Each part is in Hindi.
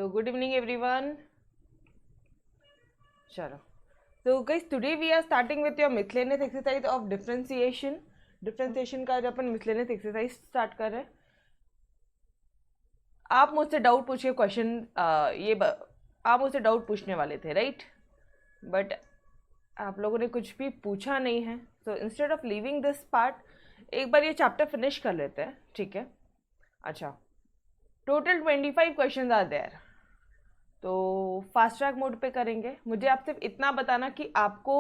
So good evening everyone. Chalo. So guys, today we are starting with your miscellaneous exercise of differentiation. Differentiation का जो अपन miscellaneous exercise start कर रहे हैं. आप मुझसे डाउट पूछिए क्वेश्चन आप मुझसे डाउट पूछने वाले थे राइट, बट आप लोगों ने कुछ भी पूछा नहीं है. So instead of leaving this part एक बार ये चैप्टर फिनिश कर लेते हैं, ठीक है. अच्छा, टोटल 25 क्वेश्चन आर देयर. तो फास्ट ट्रैक मोड पे करेंगे. मुझे आप सिर्फ इतना बताना कि आपको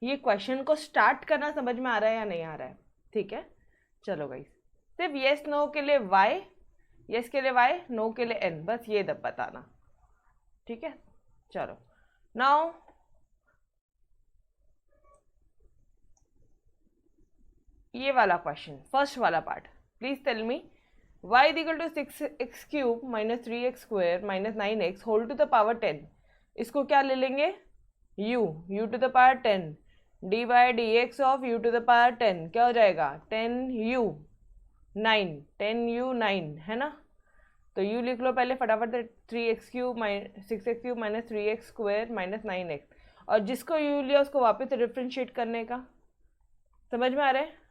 ये क्वेश्चन को स्टार्ट करना समझ में आ रहा है या नहीं आ रहा है, ठीक है. चलो गाइस, सिर्फ येस नो के लिए वाई, यस के लिए वाई, नो के लिए एन, बस ये दब बताना, ठीक है. चलो नाउ ये वाला क्वेश्चन, फर्स्ट वाला part. Please tell me y is equal to 6x cube minus 3x square minus 9x whole to the power 10. इसको क्या ले लेंगे, u to the power 10 d by dx of u to the power 10 क्या हो जाएगा 10u 9 है ना. तो u लिख लो पहले फटाफट, 3x cube 6x cube minus 3x square minus 9x. और जिसको u लिया उसको वापस से डिफ्रेंशिएट करने का, समझ में आ रहा है.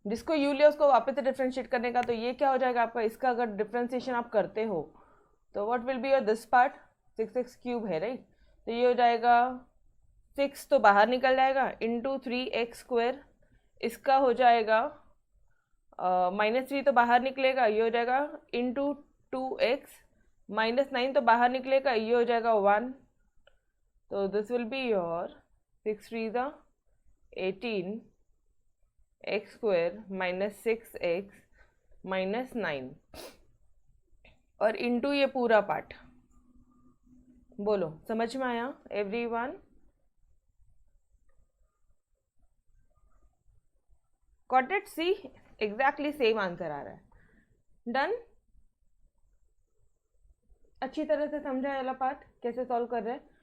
जिसको u लिया उसको वापस से डिफ्रेंशिएट करने का. तो ये क्या हो जाएगा आपका, इसका अगर डिफ्रेंशिएशन आप करते हो तो what will be your this part, 6x cube है राइट. तो ये हो जाएगा 6 तो बाहर निकल जाएगा इंटू 3x स्क्वायर, इसका हो जाएगा -3 तो बाहर निकलेगा, ये हो जाएगा इंटू 2x माइनस 9 तो बाहर निकलेगा, ये हो जाएगा 1. तो this will be your 6 3 18 x square minus 6x minus 9 और इंटू ये पूरा पार्ट. बोलो समझ में आया everyone. Got it. See exactly same answer आ रहा है. डन. अच्छी तरह से समझा वाला पार्ट कैसे सॉल्व कर रहे हैं.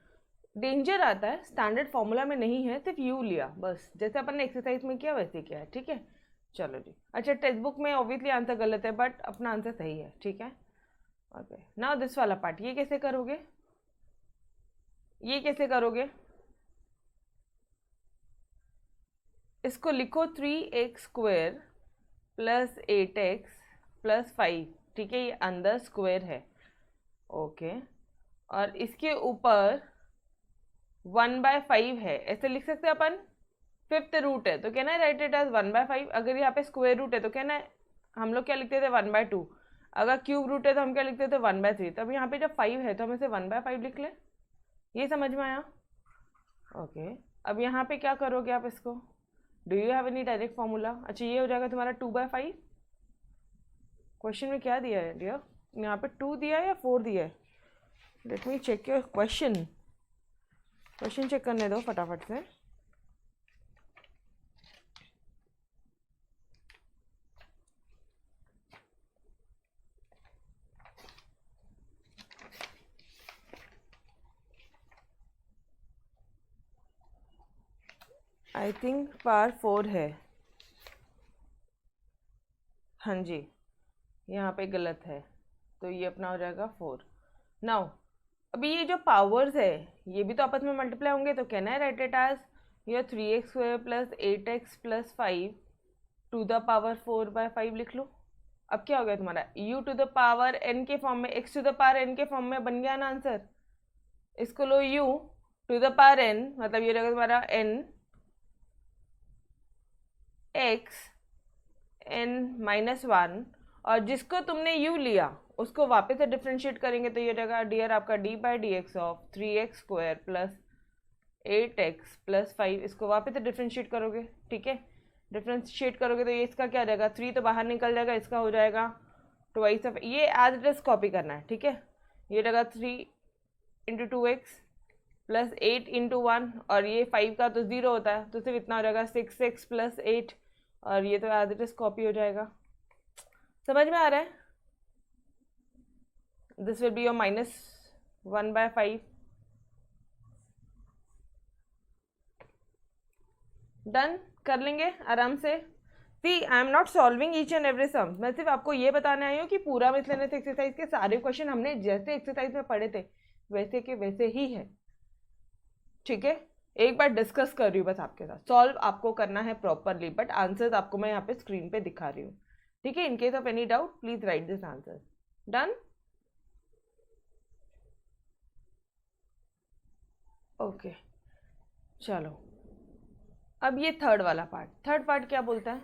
डेंजर आता है स्टैंडर्ड फॉर्मूला में नहीं है, सिर्फ यू लिया बस, जैसे अपन ने एक्सरसाइज में किया वैसे किया है, ठीक है. चलो जी. अच्छा, टेक्स्ट बुक में ऑब्वियसली आंसर गलत है बट अपना आंसर सही है, ठीक है. ओके, नाउ दिस वाला पार्ट. ये कैसे करोगे, ये कैसे करोगे, इसको लिखो 3x square plus 8x plus 5, ठीक है. ये अंदर स्क्वायर है, ओके. और इसके ऊपर 1/5 है, ऐसे लिख सकते हैं अपन. फिफ्थ रूट है तो कहना है राइट इट एज 1/5. अगर यहाँ पे स्क्वायर रूट है तो कहना है, हम लोग क्या लिखते थे 1/2. अगर क्यूब रूट है तो हम क्या लिखते थे 1/3. तो अब यहाँ पे जब 5 है तो हम इसे 1/5 लिख लें. ये समझ में आया, ओके. अब यहाँ पे क्या करोगे आप इसको, do you have any direct formula. अच्छा, ये हो जाएगा तुम्हारा 2/5. क्वेश्चन में क्या दिया है डियर, यहाँ पे 2 दिया है या 4 दिया है. Let me check your question. Question check करने दो फटाफट से. आई थिंक पावर 4 है. हाँ जी, यहाँ पे गलत है तो ये अपना हो जाएगा 4. नाउ अभी ये जो पावर्स है ये भी तो आपस में मल्टीप्लाई होंगे, तो कहना है राइट इट एज ये 3x square plus 8x plus 5 to the power 4/5 लिख लो. अब क्या हो गया तुम्हारा, u to the power n के फॉर्म में, x to the power n के फॉर्म में बन गया ना आंसर. इसको लो u to the power n, मतलब ये रहेगा तुम्हारा n x n माइनस 1. और जिसको तुमने u लिया उसको वापस से डिफ्रेंशिएट करेंगे तो ये रहेगा डियर आपका d by d x of 3x square plus 8x plus 5. इसको वापस से डिफ्रेंशिएट करोगे, ठीक है. डिफ्रेंशिएट करोगे तो ये इसका क्या रहेगा, 3 तो बाहर निकल जाएगा, इसका हो जाएगा ट्वाइस ऑफ, ये एज इट इज कॉपी करना है, ठीक है. ये रहेगा 3 इंटू 2x प्लस 8 इंटू 1 और ये 5 का तो 0 होता है तो सिर्फ इतना हो जाएगा 6x प्लस 8 और ये तो एज इट इज कॉपी हो जाएगा. समझ में आ रहा है. This will be your -1/5. Done कर लेंगे आराम से. See I am not solving each and every sum, मैं सिर्फ आपको ये बताने आई हूँ कि पूरा मिसलेनियस एक्सरसाइज के सारे क्वेश्चन हमने जैसे एक्सरसाइज में पढ़े थे वैसे के वैसे ही है, ठीक है। एक बार डिस्कस कर रही हूँ बस आपके साथ, सॉल्व आपको करना है प्रॉपरली, बट आंसर्स आपको मैं यहाँ पे स्क्रीन पे दिखा रही हूँ, ठीक है। In case of any doubt please right this answer. Done, okay चलो। अब ये थर्ड वाला पार्ट, थर्ड पार्ट क्या बोलता है,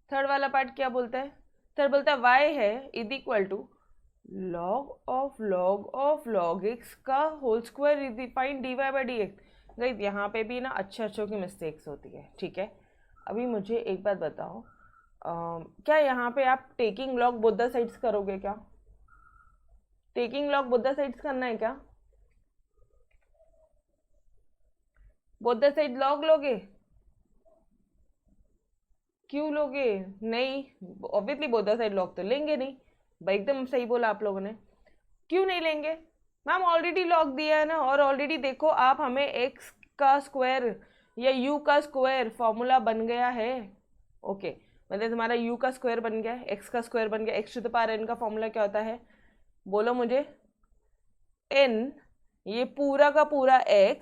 थर्ड वाला पार्ट क्या बोलता है, थर्ड बोलता है y है is equal to log of log x का whole square is defined dy by d x. Guys यहाँ पे भी ना अच्छों की मिस्टेक्स होती है, ठीक है। अभी मुझे एक बात बताओ, क्या यहाँ पे आप taking log both the sides करोगे क्या, taking log both the sides करना है क्या, बोथ द साइड लॉग लोगे, क्यों लोगे, नहीं obviously both the side log तो लेंगे नहीं भाई, एकदम सही बोला आप लोगों ने, क्यों नहीं लेंगे मैम, ऑलरेडी लॉग दिया है ना, और ऑलरेडी देखो आप हमें x का स्क्वायर या u का स्क्वायर फॉर्मूला बन गया है, ओके मतलब तुम्हारा u का स्क्वायर बन गया, x का स्क्वायर बन गया, x to the power n का फॉर्मूला क्या होता है, बोलो मुझे, n ये पूरा का पूरा x,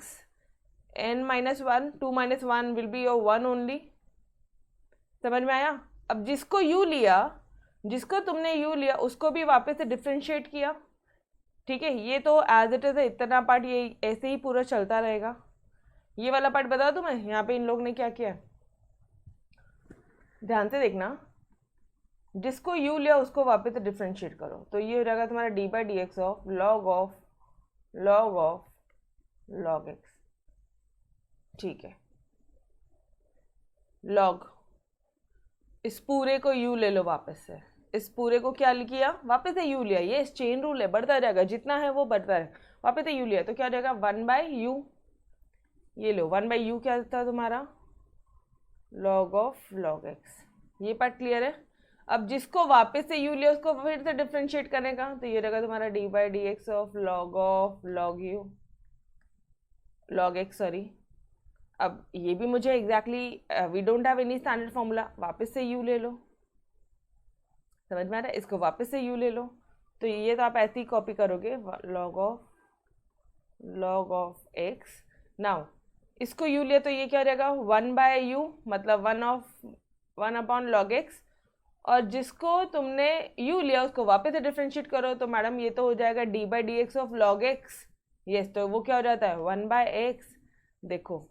n minus one, two minus one will be your one only, समझ में आया। अब जिसको u लिया, जिसको तुमने u लिया उसको भी वापस से डिफ्रेंशिएट किया, ठीक है। ये तो एज इट इज है, इतना पार्ट ये ऐसे ही पूरा चलता रहेगा। ये वाला पार्ट बता दूं मैं, यहाँ पे इन लोग ने क्या किया, ध्यान से देखना, जिसको u लिया उसको वापस से डिफ्रेंशिएट करो, तो ये हो जाएगा तुम्हारा d by d x of log x, ठीक है। लॉग, इस पूरे को u ले लो वापस से, इस पूरे को क्या किया, वापस से u लिया, ये चेन रूल है, बढ़ता जाएगा जितना है वो बढ़ता है, वापस से u लिया तो क्या हो जाएगा वन बाई यू, ये लो वन बाई यू क्या था तुम्हारा लॉग ऑफ लॉग एक्स, ये पार्ट क्लियर है। अब जिसको वापस से u लिया उसको फिर से डिफ्रेंशिएट करने का, तो ये रहेगा तुम्हारा d by d x of log x sorry. अब ये भी मुझे exactly we don't have any standard formula, वापस से u ले लो, समझ में आ रहा है, इसको वापस से u ले लो, तो ये तो आप ऐसे ही कॉपी करोगे लॉग ऑफ एक्स। नाउ इसको u लिया तो ये क्या रहेगा वन बाय यू, मतलब वन अपॉन लॉग एक्स, और जिसको तुमने u लिया उसको वापस से डिफ्रेंशिएट करो, तो मैडम ये तो हो जाएगा D by d x of log x, yes, तो वो क्या हो जाता है वन बाय एक्स। देखो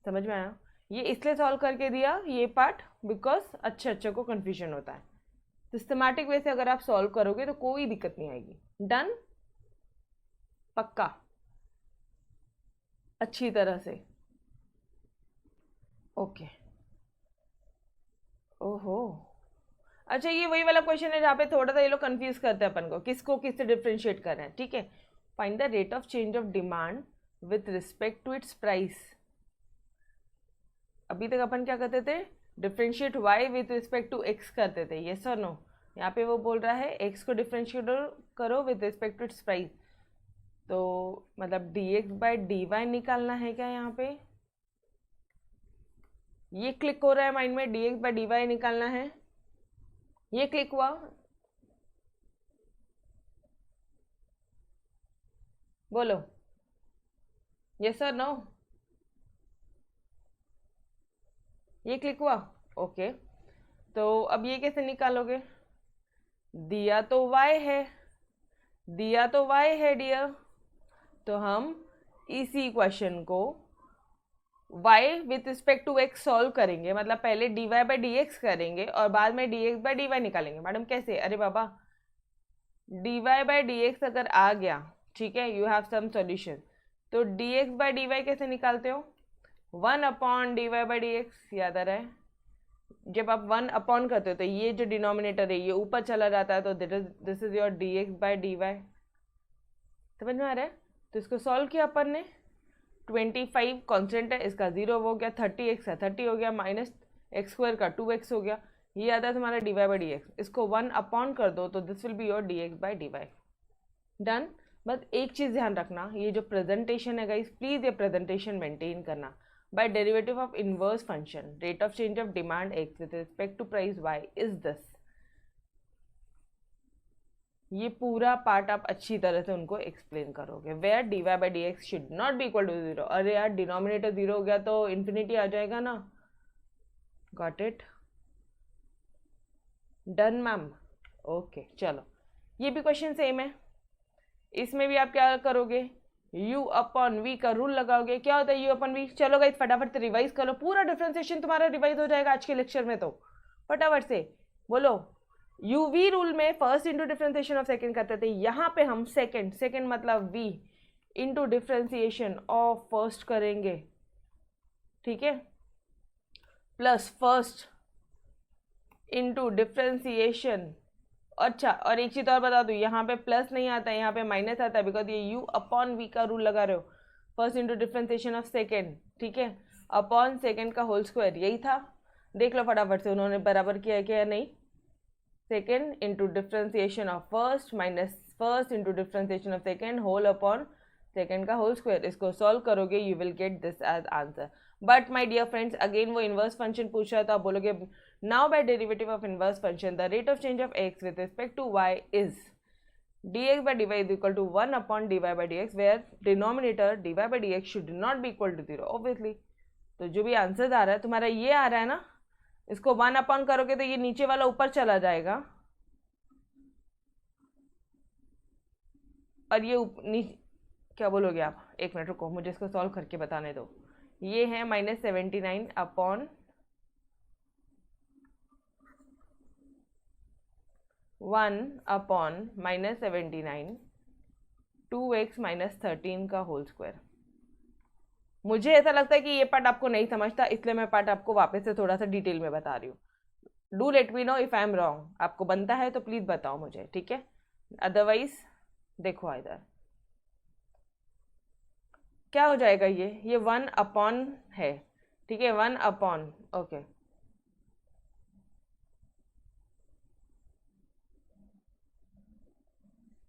समझ में आया, ये इसलिए सॉल्व करके दिया ये पार्ट बिकॉज अच्छे को कंफ्यूजन होता है, सिस्टमैटिक वे से अगर आप सॉल्व करोगे तो कोई दिक्कत नहीं आएगी। डन, पक्का, अच्छी तरह से, ओके। ओहो अच्छा, ये वही वाला क्वेश्चन है जहाँ पे थोड़ा सा ये लोग कंफ्यूज करते हैं अपन को, किसको किससे डिफ्रेंशिएट कर रहे हैं, ठीक है। Find the rate of change of demand with respect to its price. अभी तक अपन क्या करते थे, differentiate y with respect to x करते थे, यस और नो। यहाँ पे वो बोल रहा है x को डिफ्रेंशिएट करो with respect to its price, तो मतलब dx बाई डी वाई निकालना है क्या, यहाँ पे ये क्लिक हो रहा है माइंड में, dx बाई डी वाई निकालना है, ये क्लिक हुआ, बोलो यस और नो, ये क्लिक हुआ, ओके। तो अब ये कैसे निकालोगे, दिया तो y है, दिया तो y है डियर, तो हम इसी क्वेश्चन को y with respect to x solve करेंगे, मतलब पहले dy बाई डी एक्स करेंगे और बाद में dx बाई डी वाई निकालेंगे। मैडम कैसे, अरे बाबा dy बाई डी एक्स अगर आ गया, ठीक है, यू हैव सम सॉल्यूशन, तो dx बाई डी वाई कैसे निकालते हो, one upon d y by d x, याद आ रहा है, जब आप वन अपॉन करते हो तो ये जो डिनोमिनेटर है ये ऊपर चला जाता है, तो this is your d x by d y, समझ में आ रहा है। तो इसको सॉल्व किया अपन ने, 25 कॉन्स्टेंट है, इसका 0 हो गया, 30x है 30 हो गया, माइनस एक्स स्क्वायर का 2x हो गया, ये आता है तुम्हारा d y by d x, इसको वन अपॉन कर दो तो this will be your d x by d y. Done. बस एक चीज़ ध्यान रखना, ये जो प्रेजेंटेशन है गाइस, प्लीज़ ये प्रेजेंटेशन मेंटेन करना, by derivative of inverse function rate of change of demand x with respect to price y is this। ये पूरा पार्ट आप अच्छी तरह से उनको एक्सप्लेन करोगे। Where d y by d x should not be equal to 0। अरे यार डिनोमिनेटर 0 हो गया तो इन्फिनिटी आ जाएगा ना। Got it? Done ma'am? Okay चलो, ये भी क्वेश्चन सेम है। इसमें भी आप क्या करोगे, u अपॉन v का रूल लगाओगे। क्या होता है u अपॉन v? चलो गाइस फटाफट से रिवाइज करो, पूरा डिफरेंशिएशन तुम्हारा रिवाइज हो जाएगा आज के लेक्चर में। तो फटाफट से बोलो, u v रूल में first into differentiation of second करते थे, यहाँ पे हम सेकंड मतलब v into differentiation of first करेंगे, ठीक है, प्लस फर्स्ट इंटू डिफरेंशिएशन। अच्छा, और एक चीज और बता दूं, यहाँ पे प्लस नहीं आता है, यहाँ पे माइनस आता है, बिकॉज ये u अपॉन v का रूल लगा रहे हो। First into differentiation of second, ठीक है, अपॉन सेकेंड का होल स्क्वायर, यही था। देख लो फटाफट से उन्होंने बराबर किया है क्या या नहीं। Second into differentiation of first minus first into differentiation of second whole upon second का होल स्क्वायर। इसको सॉल्व करोगे you will get this as answer. But my dear friends, again वो इन्वर्स फंक्शन पूछ रहा है, तो आप बोलोगे now by derivative of inverse function the rate of change of x with respect to y is dx by dy is equal to 1 upon dy by dx where denominator dy by dx should not be equal to 0 obviously। तो जो भी आंसर आ रहा है तुम्हारा ये आ रहा है ना, इसको 1 अपॉन करोगे तो ये नीचे वाला ऊपर चला जाएगा और ये क्या बोलोगे आप, एक मिनट रुको मुझे इसको सॉल्व करके बताने दो। ये है -79 अपॉन 1 अपॉन -79 2x -13 का होल स्क्वायर। मुझे ऐसा लगता है कि ये पार्ट आपको नहीं समझता, इसलिए मैं पार्ट आपको वापस से थोड़ा सा डिटेल में बता रही हूँ। Do let me know if I am wrong. आपको बनता है तो प्लीज बताओ मुझे, ठीक है, अदरवाइज देखो इधर क्या हो जाएगा। ये 1 अपॉन है, ठीक है, 1 अपॉन, ओके,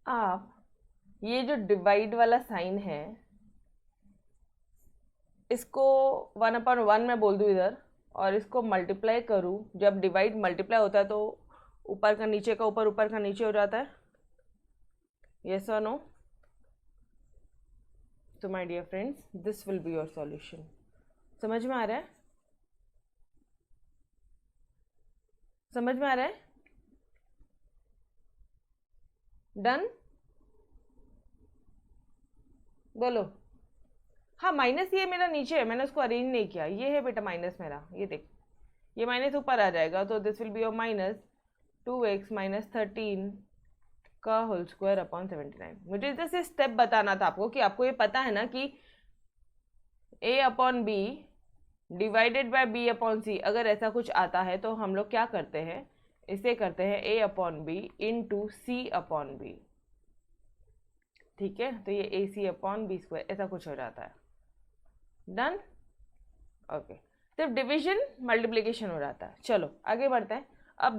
आप ये जो डिवाइड वाला साइन है इसको 1 अपॉन 1 में बोल दूँ इधर, और इसको मल्टीप्लाई करूँ। जब डिवाइड मल्टीप्लाई होता है तो ऊपर का नीचे का ऊपर, ऊपर का नीचे हो जाता है, यस और नो। तो my dear friends this will be your solution. समझ में आ रहा है? समझ में आ रहा है? डन? बोलो। हाँ, माइनस ये मेरा नीचे है, मैंने उसको अरेंज नहीं किया, ये है बेटा माइनस मेरा, ये देख, ये माइनस ऊपर आ जाएगा, तो this will be your -2x -13 का होल स्क्वायर अपॉन 79। मुझे जैसे स्टेप बताना था आपको कि आपको ये पता है ना कि a upon b divided by b upon c, अगर ऐसा कुछ आता है तो हम लोग क्या करते हैं, इसे करते हैं a upon b into c upon b, ठीक है, तो ये a c upon b square ऐसा कुछ हो जाता है। डन? ओके, सिर्फ डिवीजन मल्टीप्लिकेशन हो जाता है। चलो आगे बढ़ते हैं। अब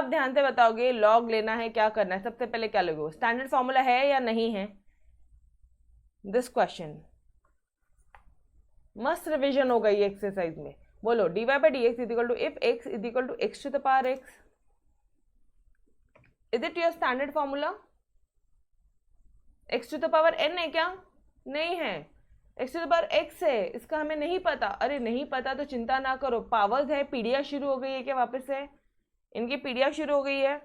ध्यान से बताओगे, लॉग लेना है, क्या करना है। सबसे पहले क्या लोगे, स्टैंडर्ड फॉर्मूला है या नहीं है, दिस क्वेश्चन मस्त रिविजन होगा ये एक्सरसाइज में। बोलो dy by dx is equal to if x is equal to x to the power x, is it your standard formula? x to the power n है क्या? नहीं है, x to the power x है, इसका हमें नहीं पता। अरे नहीं पता तो चिंता ना करो, पावर्स है, पीढ़ियाँ शुरू हो गई है क्या वापस से, इनकी पीढ़ियाँ शुरू हो गई है,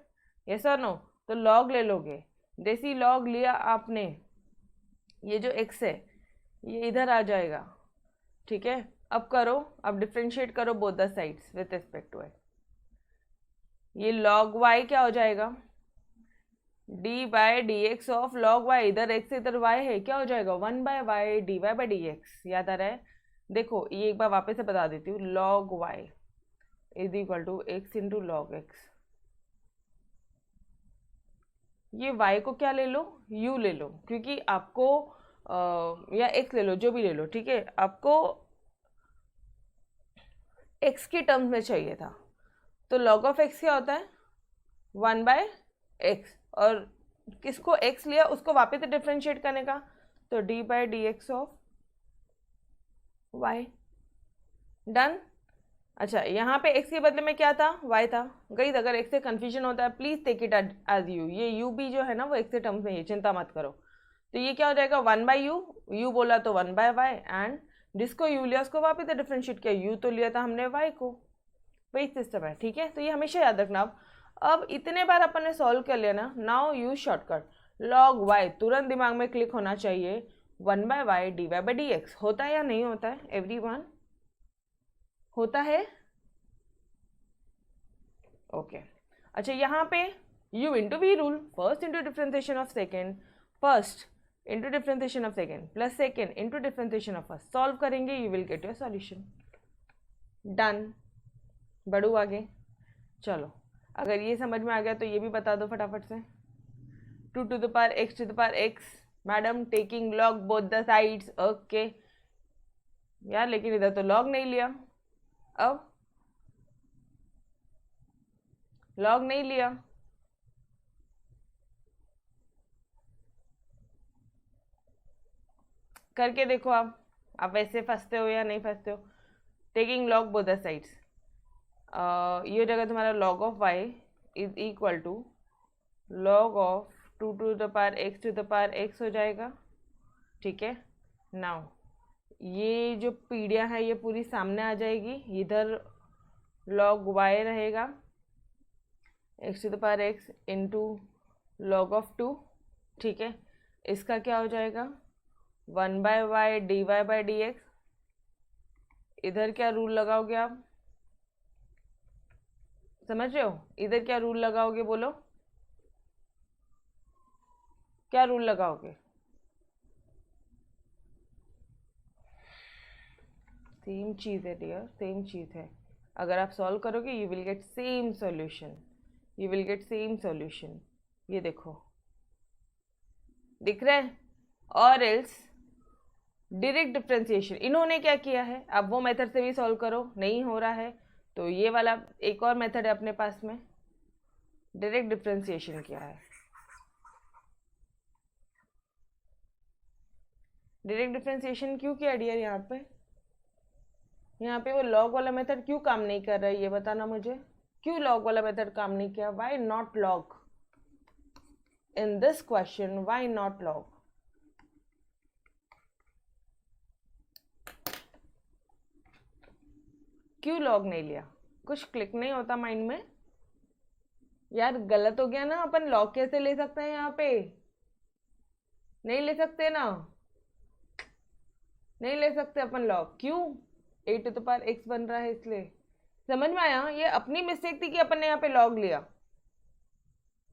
यस और नो। तो लॉग ले लोगे, देसी लॉग लिया आपने, ये जो x है ये इधर आ जाएगा, ठीक है। अब करो, अब डिफ्रेंशिएट करो both the sides with respect to x. ये लॉग वाई क्या हो जाएगा, d by d x of log y, इधर एक्स इधर वाई है, क्या हो जाएगा 1 by y d y by d x. याद आ रहा है? देखो ये एक बार वापस से बता देती हूँ, log y is equal to x into log x. ये y को क्या ले लो, u ले लो, क्योंकि आपको या x ले लो, जो भी ले लो, ठीक है, आपको x के टर्म्स में चाहिए था। तो log ऑफ x क्या होता है 1 बाय एक्स, और किसको x लिया उसको वापस से डिफ्रेंशिएट करने का, तो d by d x of y. Done. अच्छा, यहाँ पे x के बदले में क्या था, y था। गाइस अगर x से कन्फ्यूजन होता है please take it as u, ये u भी जो है ना वो x के टर्म्स में है, चिंता मत करो। तो ये क्या हो जाएगा 1/u, u बोला तो 1/y, एंड जिसको u लिया उसको वापस डिफरेंशिएट किया, u तो लिया था हमने y को, वही सिस्टम है। ठीक है, तो ये हमेशा याद रखना। अब इतने बार अपन ने सॉल्व कर लिया ना, now use shortcut log y, तुरंत दिमाग में क्लिक होना चाहिए 1/y dy/dx। होता है या नहीं होता है एवरीवन? होता है? ओके। अच्छा, यहाँ पे u into v rule, first into differentiation of second, first into differentiation of second plus second into differentiation of first, solve करेंगे you will get your solution. Done. बढ़ू आगे। चलो, अगर ये समझ में आ गया तो ये भी बता दो फटाफट से। 2 to the power x to the power x, madam taking log both the sides. Okay यार, लेकिन इधर तो log नहीं लिया, अब log नहीं लिया, करके देखो आप वैसे फंसते हो या नहीं फंसते हो। Taking log both the sides, ये हो जाएगा तुम्हारा log of y is equal to log of 2 to the power x to the power x हो जाएगा। ठीक है, नाउ ये जो पीढ़ियाँ है ये पूरी सामने आ जाएगी, इधर log y रहेगा x to the power x into log of 2। ठीक है, इसका क्या हो जाएगा 1/y dy/dx। इधर क्या रूल लगाओगे आप, समझ रहे हो? इधर क्या रूल लगाओगे, बोलो क्या रूल लगाओगे? सेम चीज़ है डियर, सेम चीज़ है। अगर आप सॉल्व करोगे you will get same solution, you will get same solution. ये देखो, दिख रहा है? और एल्स डायरेक्ट डिफरेंशिएशन, इन्होंने क्या किया है, अब वो मेथड से भी सॉल्व करो, नहीं हो रहा है तो ये वाला एक और मेथड है अपने पास में, डायरेक्ट डिफरेंशिएशन किया है। डायरेक्ट डिफरेंशिएशन क्यों किया डियर? यहाँ पे वो लॉग वाला मेथड क्यों काम नहीं कर रहा है, ये बताना मुझे। क्यों लॉग वाला मेथड काम नहीं किया? Why not log in this question, why not log? क्यों लॉग नहीं लिया? कुछ क्लिक नहीं होता माइंड में यार, गलत हो गया ना। अपन लॉग कैसे ले सकते हैं यहाँ पे? नहीं ले सकते ना, नहीं ले सकते अपन लॉग। क्यों? a to the power x बन रहा है इसलिए। समझ में आया? ये अपनी मिस्टेक थी कि अपन ने यहाँ पे लॉग लिया।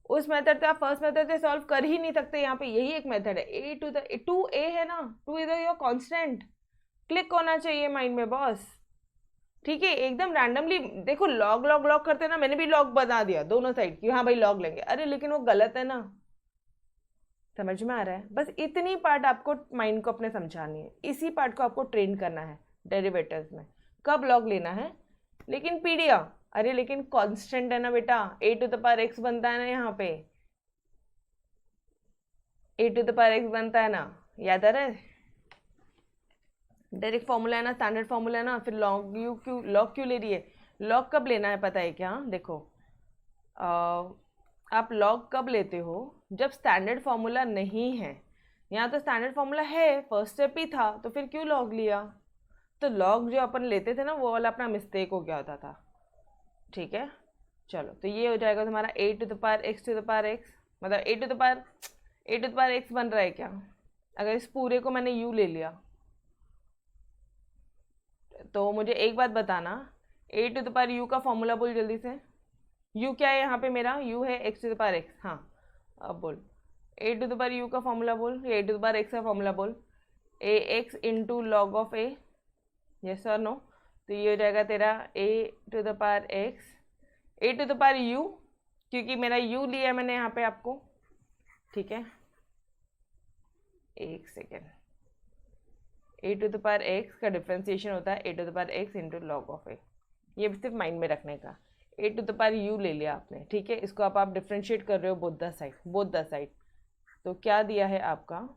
उस मेथड से आप फर्स्ट मेथड से सॉल्व कर ही नहीं सकते। यहाँ पे यही एक मेथड है, a to the 2a है ना, 2 इज योर कांस्टेंट। क्लिक होना चाहिए माइंड में बॉस। ठीक है, एकदम रैंडमली देखो लॉग लॉग लॉग करते ना, मैंने भी लॉग बता दिया दोनों साइड कि हाँ भाई लॉग लेंगे, अरे लेकिन वो गलत है ना। समझ में आ रहा है? बस इतनी पार्ट आपको माइंड को अपने समझानी है, इसी पार्ट को आपको ट्रेन करना है डेरिवेटिव्स में, कब लॉग लेना है। लेकिन पीडिया, अरे लेकिन कांस्टेंट है ना बेटा, a to the power x बनता है ना, यहाँ पे a to the power x बनता है ना, याद आ रहा है? डायरेक्ट फॉर्मूला है ना, स्टैंडर्ड फॉर्मूला है ना, फिर लॉग क्यों ले रही है? लॉग कब लेना है पता है क्या? देखो आप लॉग कब लेते हो? जब स्टैंडर्ड फॉर्मूला नहीं है। यहाँ तो स्टैंडर्ड फॉर्मूला है, फर्स्ट स्टेप ही था, तो फिर क्यों लॉग लिया? तो लॉग जो अपन लेते थे ना वो वाला अपना मिस्टेक हो गया होता था। ठीक है, चलो तो ये हो जाएगा तुम्हारा a to the power x to the power x, मतलब a to the power x बन रहा है क्या? अगर इस पूरे को मैंने u ले लिया तो मुझे एक बात बताना, a to the power u का फॉर्मूला बोल जल्दी से। u क्या है यहाँ पे मेरा? u है x to the power x। हाँ अब बोल, a to the power u का फॉर्मूला बोल, a to the power x का फॉर्मूला बोल। ax into log of a, yes और नो? तो ये हो जाएगा तेरा a to the power x, a to the power u, क्योंकि मेरा u लिया है मैंने यहाँ पे आपको। ठीक है, एक second, a to the power x का डिफ्रेंसिएशन होता है a to the power x into log of a, ये सिर्फ माइंड में रखने का। a to the power u ले लिया आपने, ठीक है, इसको आप डिफ्रेंशिएट कर रहे हो बोथ द साइड, तो क्या दिया है आपका?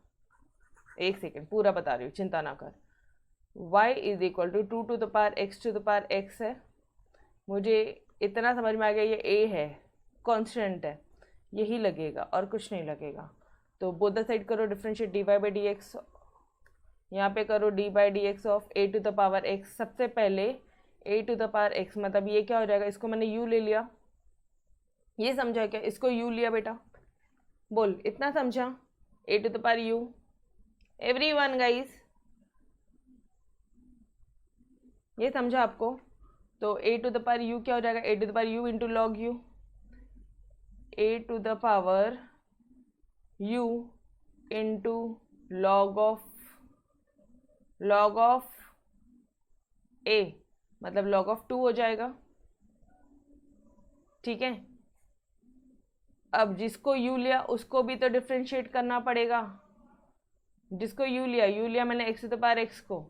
एक सेकेंड पूरा बता रही हूँ, चिंता ना कर। y is equal to 2 to the power x to the power x है। मुझे इतना समझ में आ गया, ये a है, कांस्टेंट है, यही लगेगा और कुछ नहीं लगेगा। तो बोथ द साइड करो differentiate dy by d x, यहाँ पे करो d by d x of a to the power x। सबसे पहले a to the power x, मतलब ये क्या हो जाएगा, इसको मैंने u ले लिया, ये समझा क्या, इसको u लिया बेटा, बोल इतना समझा, a to the power u। Everyone guys ये समझा आपको? तो a to the power u क्या हो जाएगा, a to the power u into log u, a to the power u into log of a, मतलब लॉग ऑफ 2 हो जाएगा। ठीक है, अब जिसको u लिया उसको भी तो डिफ्रेंशिएट करना पड़ेगा। जिसको u लिया मैंने x to the power x को,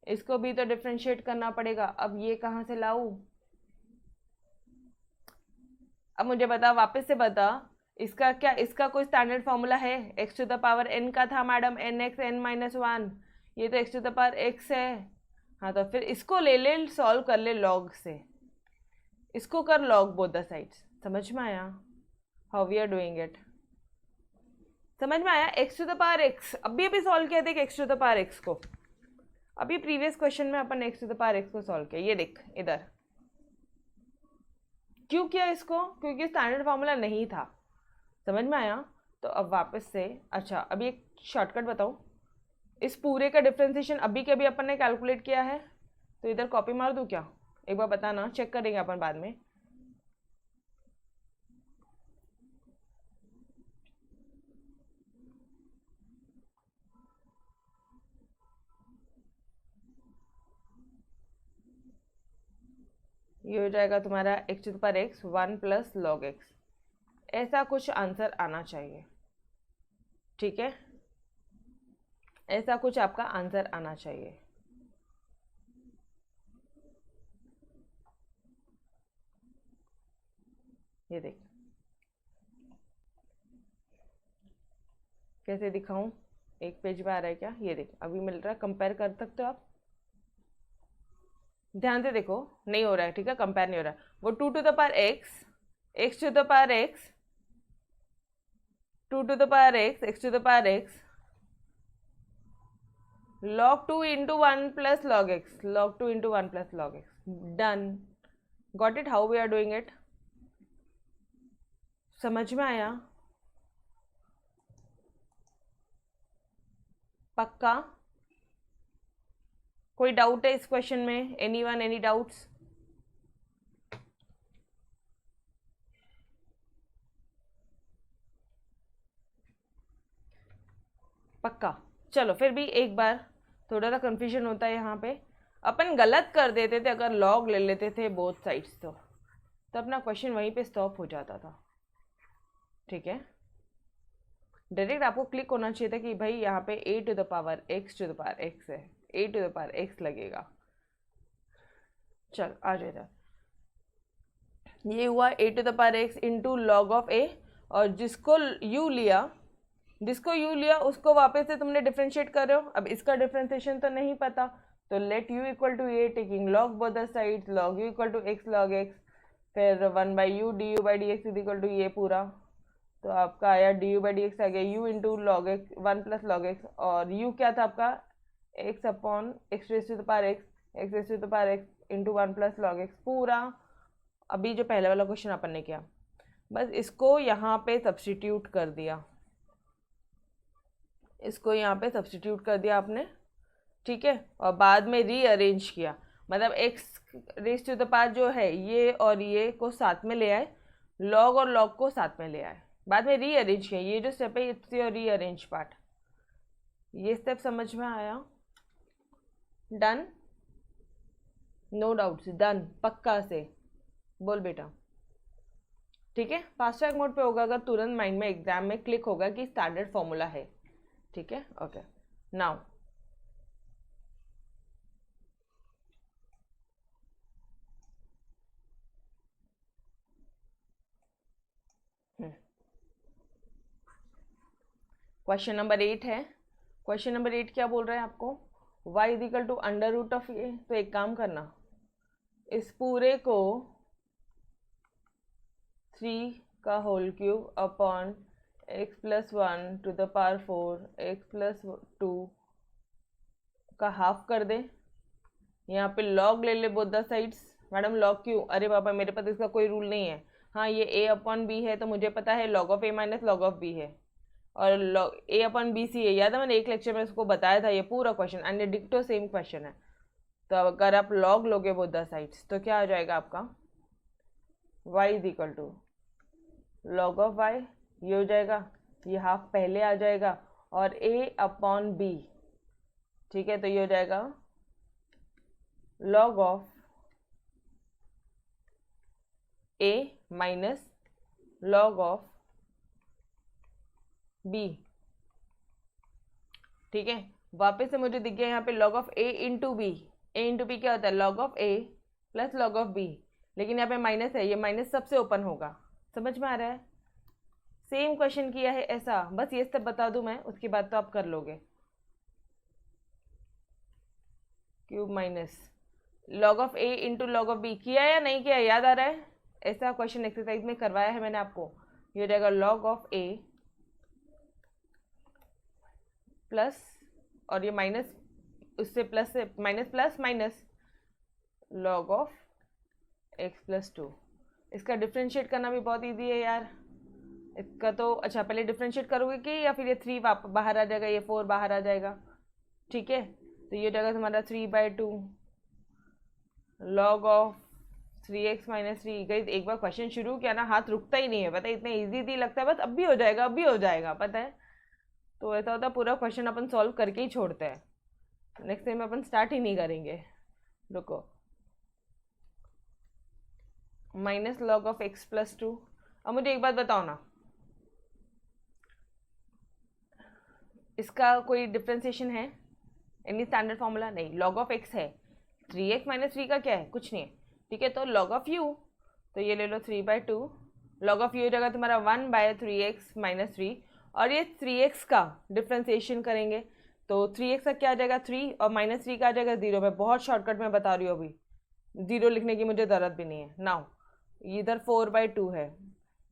इसको भी तो डिफ्रेंशिएट करना पड़ेगा। अब ये कहाँ से लाऊं? अब मुझे बता, वापस से बता, इसका क्या, इसका कोई स्टैंडर्ड फॉर्मूला है? x to the power n का था मैडम, nx n माइनस 1, ये तो x to the power x है। हाँ तो फिर इसको ले ले, सॉल्व कर ले लॉग से, इसको कर लॉग बोथ द साइड्स। समझ में आया how we are doing it? समझ में आया? x to the power x अभी सॉल्व किया, देख x to the power x को, अभी प्रीवियस क्वेश्चन में अपन x to the power x को सॉल्व किया। ये देख इधर, क्यों किया इसको? क्योंकि स्टैंडर्ड फॉर्मूला नहीं था। समझ में आया? तो अब वापस से, अच्छा अभी एक शॉर्टकट बताऊँ, इस पूरे का डिफ्रेंसिएशन अभी के अभी अपन ने कैलकुलेट किया है, तो इधर कॉपी मार दूँ क्या? एक बार बताना, चेक करेंगे अपन बाद में। ये हो जाएगा तुम्हारा x to the power x 1 plus log x, ऐसा कुछ आंसर आना चाहिए। ठीक है, ऐसा कुछ आपका आंसर आना चाहिए। ये देख कैसे दिखाऊं, एक पेज में आ रहा है क्या? ये देख अभी मिल रहा है, कंपेयर कर सकते हो आप, ध्यान से देखो, नहीं हो रहा है। ठीक है, कंपेयर नहीं हो रहा है। वो 2 to the power x to the power x, 2 to the power x to the power x, log 2 into 1 plus log x, log 2 into 1 plus log x, done। got it how we are doing it? समझ में आया? पक्का? कोई डाउट है इस क्वेश्चन में? Anyone, any doubts? पक्का? चलो फिर भी एक बार, थोड़ा सा कंफ्यूजन होता है यहाँ पे, अपन गलत कर देते थे अगर लॉग ले लेते थे बोथ साइड्स, तो अपना क्वेश्चन वहीं पे स्टॉप हो जाता था। ठीक है, डायरेक्ट आपको क्लिक होना चाहिए था कि भाई यहाँ पे a to the power x to the power x है, a to the power x लगेगा। चल आ जाएगा, ये हुआ a to the power x into log of a, और जिसको u लिया उसको वापस से तुमने डिफ्रेंशिएट कर रहे हो। अब इसका डिफ्रेंशिएशन तो नहीं पता, तो let u equal to a, taking log both the sides, log u equal to x log x, फिर 1 by u d u by d x is equal to ये पूरा, तो आपका आया d u by d x आ गया u into log x 1 plus log x, और u क्या था आपका x upon x raise to the power x raise to the power x into 1 plus log x पूरा। अभी जो पहले वाला क्वेश्चन अपन ने किया, बस इसको यहाँ पे सब्सटीट्यूट कर दिया, इसको यहाँ पे सब्सटीट्यूट कर दिया आपने। ठीक है, और बाद में रीअरेंज किया, मतलब x raise to the power जो है ये और ये को साथ में ले आए, लॉग और लॉग को साथ में ले आए, बाद में रीअरेंज किया। ये जो स्टेप है ये रीअरेंज पार्ट, ये स्टेप समझ में आया? डन? नो डाउट्स, डन पक्का से बोल बेटा। ठीक है, फास्ट ट्रैक मोड पे होगा अगर तुरंत माइंड में एग्जाम में क्लिक होगा कि स्टैंडर्ड फॉर्मूला है। ठीक है, ओके नाउ क्वेश्चन नंबर 8 है। क्वेश्चन नंबर 8 क्या बोल रहे हैं आपको? y is equal to under root of a. तो एक काम करना, इस पूरे को 3 का whole cube upon x plus 1 to the power 4 x plus 2 का हाफ कर दे। यहाँ पे log ले ले both the sides. Madam log क्यों? अरे बाबा मेरे पास इसका कोई रूल नहीं है। हाँ ये a अपॉन बी है तो मुझे पता है log of a minus log of b है, और a अपॉन बी सी है। याद है मैंने एक लेक्चर में इसको बताया था, ये पूरा क्वेश्चन एंड ये डिक्टो सेम क्वेश्चन है। तो अगर आप log लोगे बोथ द साइड्स तो क्या आ जाएगा आपका, y is equal to log of y, ये हो जाएगा, ये हाफ पहले आ जाएगा, और a अपॉन b, ठीक है। तो ये हो जाएगा log of a minus log of b, ठीक है। वापस से मुझे दिख गया यहाँ पे log of a into b. a into b क्या होता है, log of a plus log of b, लेकिन यहाँ पे माइनस है, ये माइनस सबसे ओपन होगा। समझ में आ रहा है? सेम क्वेश्चन किया है ऐसा, बस ये सब बता दूं मैं, उसके बाद तो आप कर लोगे। Cube minus log of a into log of b, किया या नहीं किया, याद आ रहा है? ऐसा क्वेश्चन एक्सरसाइज में करवाया है मैंने आपको। ये हो जाएगा log ऑफ a प्लस, और ये माइनस, उससे प्लस से minus plus minus log of x plus 2। इसका डिफ्रेंशिएट करना भी बहुत ईजी है यार। इसका तो अच्छा पहले डिफ्रेंशिएट करोगे कि, या फिर ये 3 बाहर आ जाएगा, ये 4 बाहर आ जाएगा, ठीक है। तो ये हो जाएगा तुम्हारा 3/2 log ऑफ 3x माइनस 3। गई एक बार क्वेश्चन शुरू किया ना, हाथ रुकता ही नहीं है, पता है, इतना ईजी थी, लगता है बस अब भी हो जाएगा, अब भी हो जाएगा, पता है। तो ऐसा होता है पूरा क्वेश्चन अपन सॉल्व करके ही छोड़ते हैं, नेक्स्ट टाइम अपन स्टार्ट ही नहीं करेंगे। रुको, minus log of x plus 2। अब मुझे एक बात बताओ ना, इसका कोई डिफ्रेंसिएशन है, एनी स्टैंडर्ड फॉर्मूला? नहीं। log ऑफ x है, 3x माइनस 3 का क्या है, कुछ नहीं है, ठीक है। तो log ऑफ u, तो ये ले लो 3/2, log ऑफ u हो जाएगा तुम्हारा 1/3x माइनस 3, और ये 3x का डिफ्रेंसिएशन करेंगे तो 3x का क्या आ जाएगा 3, और माइनस 3 का आ जाएगा 0। मैं बहुत शॉर्टकट में बता रही हूँ, अभी 0 लिखने की मुझे ज़रूरत भी नहीं है। नाउ इधर 4/2 है,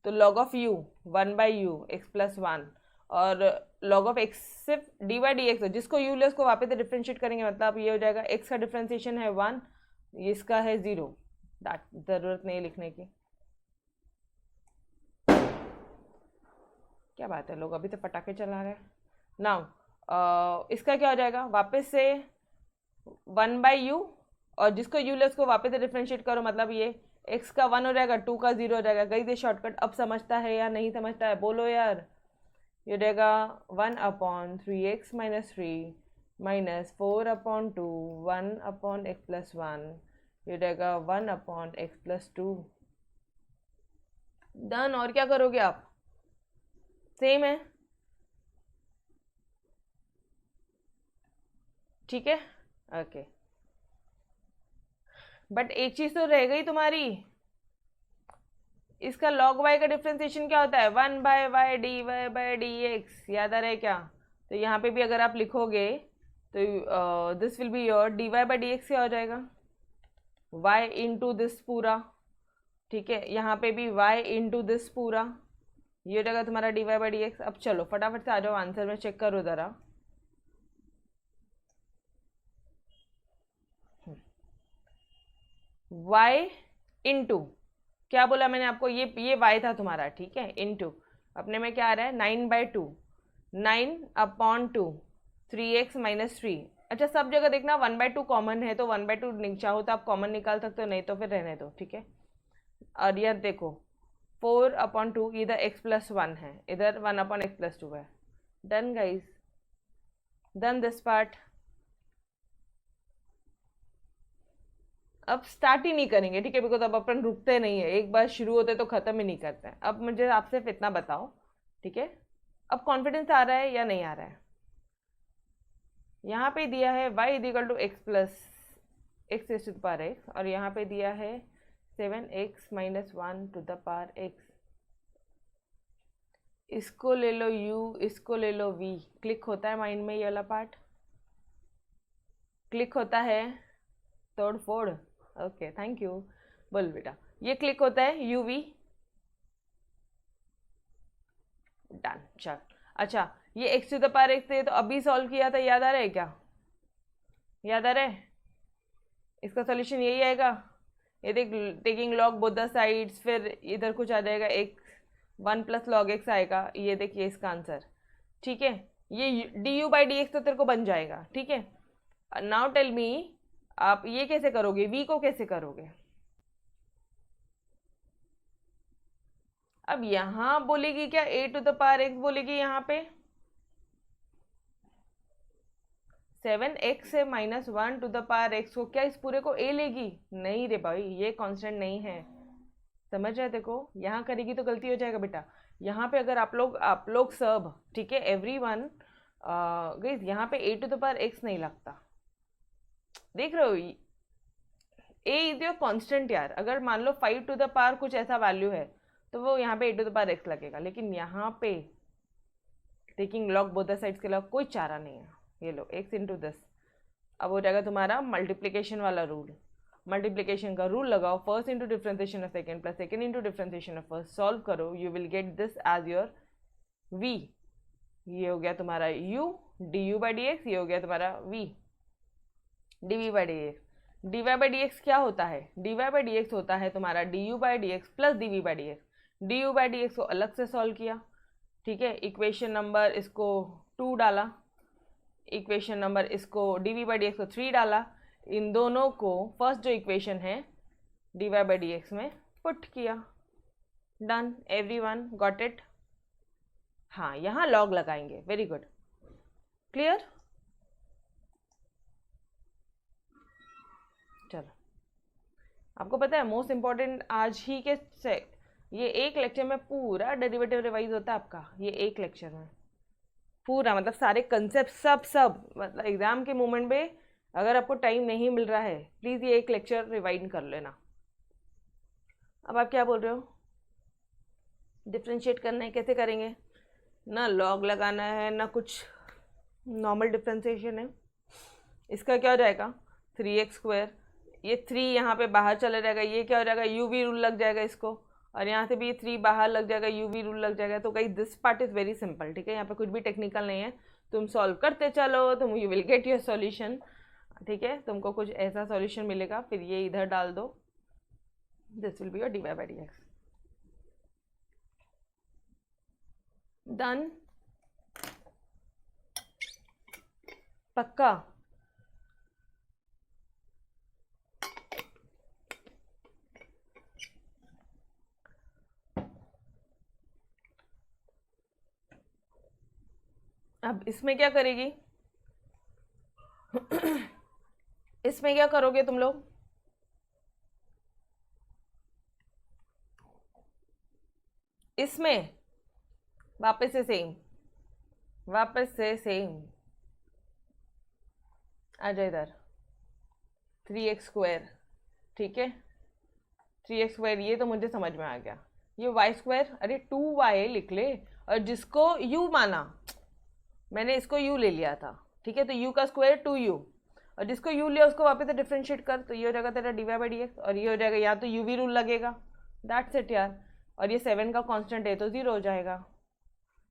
तो log of u 1/u x plus 1, और log ऑफ x सिर्फ dy/dx है, जिसको u ले उसको वापस से डिफ्रेंशिएट करेंगे, मतलब ये हो जाएगा x का डिफ्रेंशिएशन है 1, इसका है 0, ज़रूरत नहीं है लिखने की। क्या बात है, लोग अभी तो पटाखे चला रहे हैं। नाउ इसका क्या हो जाएगा, वापस से 1/u, और जिसको u ले उसको वापस से डिफ्रेंशिएट करो, मतलब ये x का 1 हो जाएगा, 2 का 0 हो जाएगा। गई दे शॉर्टकट, अब समझता है या नहीं समझता है, बोलो यार। ये हो जाएगा 1/3x minus 3 minus 4/2 1/x plus 1, ये हो जाएगा 1/x प्लस 2। डन। और क्या करोगे आप, सेम है, ठीक है, ओके। बट एक चीज तो रह गई तुम्हारी, इसका log y का डिफ्रेंसिएशन क्या होता है, 1/y dy/dx, याद आ रहा है क्या? तो यहाँ पे भी अगर आप लिखोगे तो this will be your dy/dx क्या हो जाएगा, y इंटू दिस पूरा, ठीक है। यहाँ पे भी y इंटू दिस पूरा, ये हो जाएगा तुम्हारा dy/dx। अब चलो फटाफट से आ जाओ आंसर में, चेक करो ज़रा। y इंटू क्या बोला मैंने आपको, ये y था तुम्हारा, ठीक है, इनटू अपने में क्या आ रहा है 9/2, 9/2 3x माइनस 3। अच्छा सब जगह देखना 1/2 कॉमन है, तो 1/2 चाहो तो आप कॉमन निकाल सकते हो, नहीं तो फिर रहने दो, ठीक है। और यह देखो 4/2, इधर x प्लस 1 है, इधर 1/x प्लस 2 है। Done guys, done this part. अब स्टार्ट ही नहीं करेंगे, ठीक है, बिकॉज अब अपन रुकते नहीं है, एक बार शुरू होते तो खत्म ही नहीं करते हैं। अब मुझे आप सिर्फ इतना बताओ, ठीक है, अब कॉन्फिडेंस आ रहा है या नहीं आ रहा है? यहाँ पे दिया है y equal to x plus x to the power x, और यहाँ पे दिया है 7x minus 1 to the power x। इसको ले लो u, इसको ले लो v, क्लिक होता है माइंड में ये वाला पार्ट? क्लिक होता है तोड़ फोड़, ओके थैंक यू। बोल बेटा, ये क्लिक होता है यूवी, डन चल। अच्छा, ये x to the power x तो अभी सॉल्व किया था, याद आ रहा है क्या? याद आ रहा है? इसका सॉल्यूशन यही आएगा, ये देख, taking log both the sides, फिर इधर कुछ आ जाएगा एक्स, 1 प्लस लॉग एक्स आएगा, ये देखिए इसका आंसर, ठीक है। ये D u by d x तो तेरे को बन जाएगा, ठीक है। नाउ टेल मी, आप ये कैसे करोगे, वी को कैसे करोगे? अब यहां बोलेगी क्या ए टू द पावर एक्स बोलेगी यहाँ पे, 7x से -1 टू द पावर एक्स को क्या इस पूरे को ए लेगी? नहीं रे भाई, ये कांस्टेंट नहीं है, समझ रहे? देखो यहाँ करेगी तो गलती हो जाएगा बेटा। यहाँ पे अगर आप लोग सब, ठीक है, एवरीवन गाइस, यहाँ पे ए टू द पावर एक्स नहीं लगता, देख रहे हो? ए इज योर कांस्टेंट यार, अगर मान लो 5 टू द पावर कुछ ऐसा वैल्यू है तो वो यहाँ पे ए टू द पावर एक्स लगेगा, लेकिन यहाँ पे taking log both the sides के अलावा कोई चारा नहीं है। ये लो एक्स इंटू दिस, अब हो जाएगा तुम्हारा मल्टीप्लीकेशन वाला रूल, मल्टीप्लीकेशन का रूल लगाओ, first into differentiation of second plus second into differentiation of first, solve करो, you will get this as your v. ये हो गया तुम्हारा u d u by d x, ये हो गया तुम्हारा v d v by d x. D y by d x क्या होता है? D y by d x होता है तुम्हारा d u by d x plus d v by d x. D u by d x को अलग से सॉल्व किया, ठीक है, इक्वेशन नंबर इसको 2 डाला, इक्वेशन नंबर इसको d v by d x को 3 डाला, इन दोनों को फर्स्ट जो इक्वेशन है d y by d x में पुट किया, डन, एवरीवन गॉट इट? हाँ, यहाँ लॉग लगाएंगे, वेरी गुड, क्लियर? चलो, आपको पता है मोस्ट इम्पॉर्टेंट आज ही के से ये एक लेक्चर में पूरा डेरिवेटिव रिवाइज होता है आपका, ये एक लेक्चर में पूरा, मतलब सारे कंसेप्ट सब मतलब एग्जाम के मोमेंट पे अगर आपको टाइम नहीं मिल रहा है प्लीज़ ये एक लेक्चर रिवाइंड कर लेना। अब आप क्या बोल रहे हो, डिफ्रेंशिएट करना है, कैसे करेंगे? ना लॉग लगाना है ना कुछ, नॉर्मल डिफ्रेंशिएशन है। इसका क्या हो जाएगा, 3x², ये 3 यहाँ पे बाहर चला जाएगा, ये क्या हो जाएगा, यूवी रूल लग जाएगा इसको, और यहाँ से भी 3 बाहर लग जाएगा, यूवी रूल लग जाएगा। तो guys this part is very simple, ठीक है, यहाँ पे कुछ भी टेक्निकल नहीं है, तुम सॉल्व करते चलो, तुम you will get your solution, ठीक है, तुमको कुछ ऐसा सॉल्यूशन मिलेगा, फिर ये इधर डाल दो, this will be your d y by d x, done, पक्का? अब इसमें क्या करेगी इसमें क्या करोगे तुम लोग, इसमें वापस से सेम आ जाए इधर, 3x², ठीक है, 3x², ये तो मुझे समझ में आ गया, ये y², अरे 2y लिख ले, और जिसको u माना, मैंने इसको u ले लिया था, ठीक है, तो u का स्क्वायर 2u, और जिसको u लिया उसको वापस से डिफ्रेंशिएट कर, तो ये हो जाएगा तेरा d y by d x, और ये हो जाएगा, या तो यूवी रूल लगेगा, दैट्स इट यार, और ये 7 का कांस्टेंट है तो 0 हो जाएगा,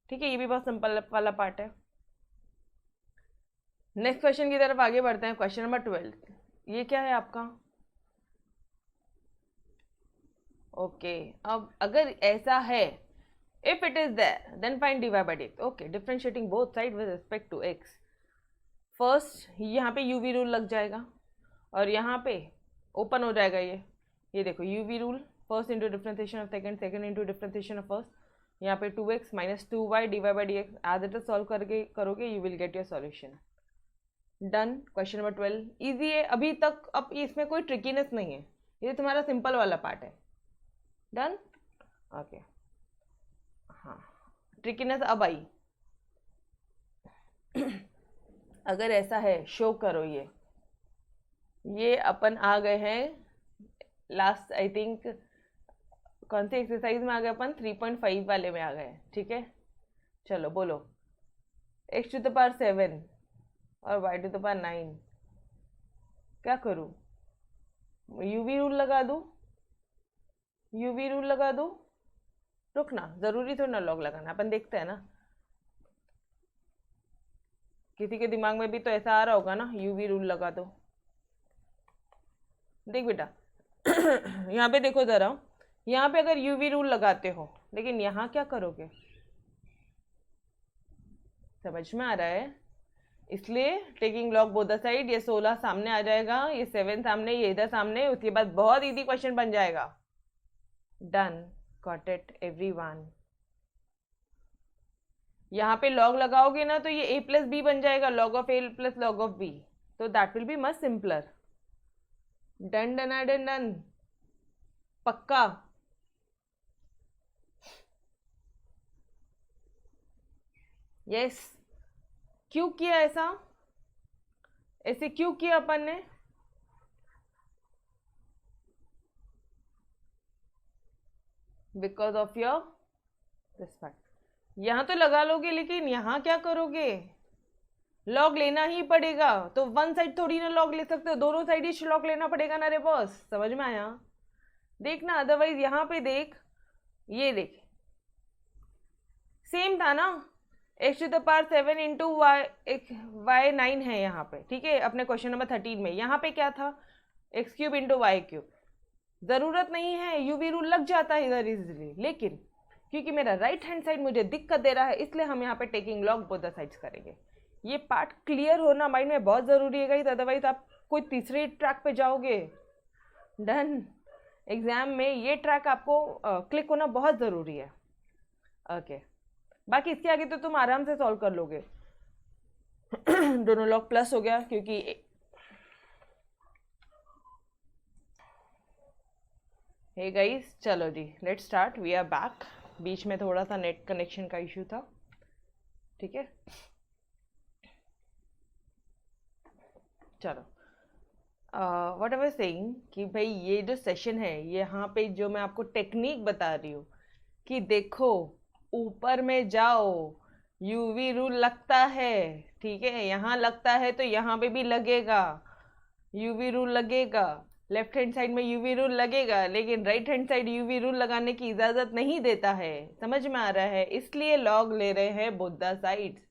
ठीक है, ये भी बहुत सिंपल वाला पार्ट है। नेक्स्ट क्वेश्चन की तरफ आगे बढ़ते हैं, क्वेश्चन नंबर 12, ये क्या है आपका? ओके, अब अगर ऐसा है, if it is there then find dy by dx, okay, differentiating both side with respect to x, first यहाँ पे uv रूल लग जाएगा, और यहाँ पे ओपन हो जाएगा ये देखो uv rule, first into differentiation of second, second into differentiation of first, यहाँ पे 2x माइनस 2y d y by d x, as it is solve करके करोगे you will get your solution, done. Question number 12 easy है अभी तक, अब इसमें कोई ट्रिकीनेस नहीं है, ये तुम्हारा सिंपल वाला पार्ट है, डन, ओके। हाँ, ट्रिकीनेस अब आई अगर ऐसा है शो करो, ये अपन आ गए हैं लास्ट, आई थिंक कौन सी एक्सरसाइज में आ गए अपन, 3.5 वाले में आ गए, ठीक है, चलो बोलो, x टू द पावर 7 और y टू द पावर 9 क्या करूँ, यूवी रूल लगा दूँ, यूवी रूल लगा दूँ? रुकना, ज़रूरी तो ना लॉग लगाना, अपन देखते हैं ना, किसी के दिमाग में भी तो ऐसा आ रहा होगा ना, यूवी रूल लगा दो। देख बेटा यहाँ पे देखो ज़रा, यहाँ पे अगर यूवी रूल लगाते हो, लेकिन यहाँ क्या करोगे, समझ में आ रहा है? इसलिए taking log both the side, ये 16 सामने आ जाएगा, ये 7 सामने, ये इधर सामने, उसके बाद बहुत इजी क्वेश्चन बन जाएगा। Done, got it everyone. यहाँ पे लॉग लगाओगे ना तो ये a प्लस बी बन जाएगा, log of a plus log of b, तो that will be much simpler. Done done done done, पक्का? यस। क्यों किया ऐसा, ऐसे क्यों किया अपन ने? Because of your respect. यहाँ तो लगा लोगे, लेकिन यहाँ क्या करोगे, लॉग लेना ही पड़ेगा, तो वन साइड थोड़ी ना लॉग ले सकते हो, दोनों साइड ही लॉग लेना पड़ेगा ना रे बॉस, समझ में आया? देखना, अदरवाइज यहाँ पे देख, ये देख, सेम था ना, x to the power 7 into y, y 9 है यहाँ पे, ठीक है, अपने क्वेश्चन नंबर 13 में। यहाँ पे क्या था, x cube into y cube. ज़रूरत नहीं है, यूवी रूल लग जाता है इधर इजिली, लेकिन क्योंकि मेरा राइट हैंड साइड मुझे दिक्कत दे रहा है, इसलिए हम यहाँ पे taking log both the sides करेंगे। ये पार्ट क्लियर होना माइंड में बहुत ज़रूरी है गाइस, अदरवाइज आप कोई तीसरे ट्रैक पे जाओगे। डन, एग्जाम में ये ट्रैक आपको क्लिक होना बहुत ज़रूरी है। ओके, बाकी इसके आगे तो तुम आराम से सॉल्व कर लोगे। दोनों लॉग प्लस हो गया, क्योंकि हे गाइस, चलो जी let's start, we are back. बीच में थोड़ा सा नेट कनेक्शन का इशू था, ठीक है। चलो, व्हाट आई वाज सेइंग कि भाई ये जो सेशन है, यहाँ पे जो मैं आपको टेक्निक बता रही हूँ कि देखो, ऊपर में जाओ, यूवी रूल लगता है, ठीक है, यहाँ लगता है तो यहाँ पे भी लगेगा, यूवी रूल लगेगा, लेफ्ट हैंड साइड में यूवी रूल लगेगा, लेकिन right hand side UV rule लगाने की इजाज़त नहीं देता है, समझ में आ रहा है? इसलिए लॉग ले रहे हैं बोथ द साइड्स।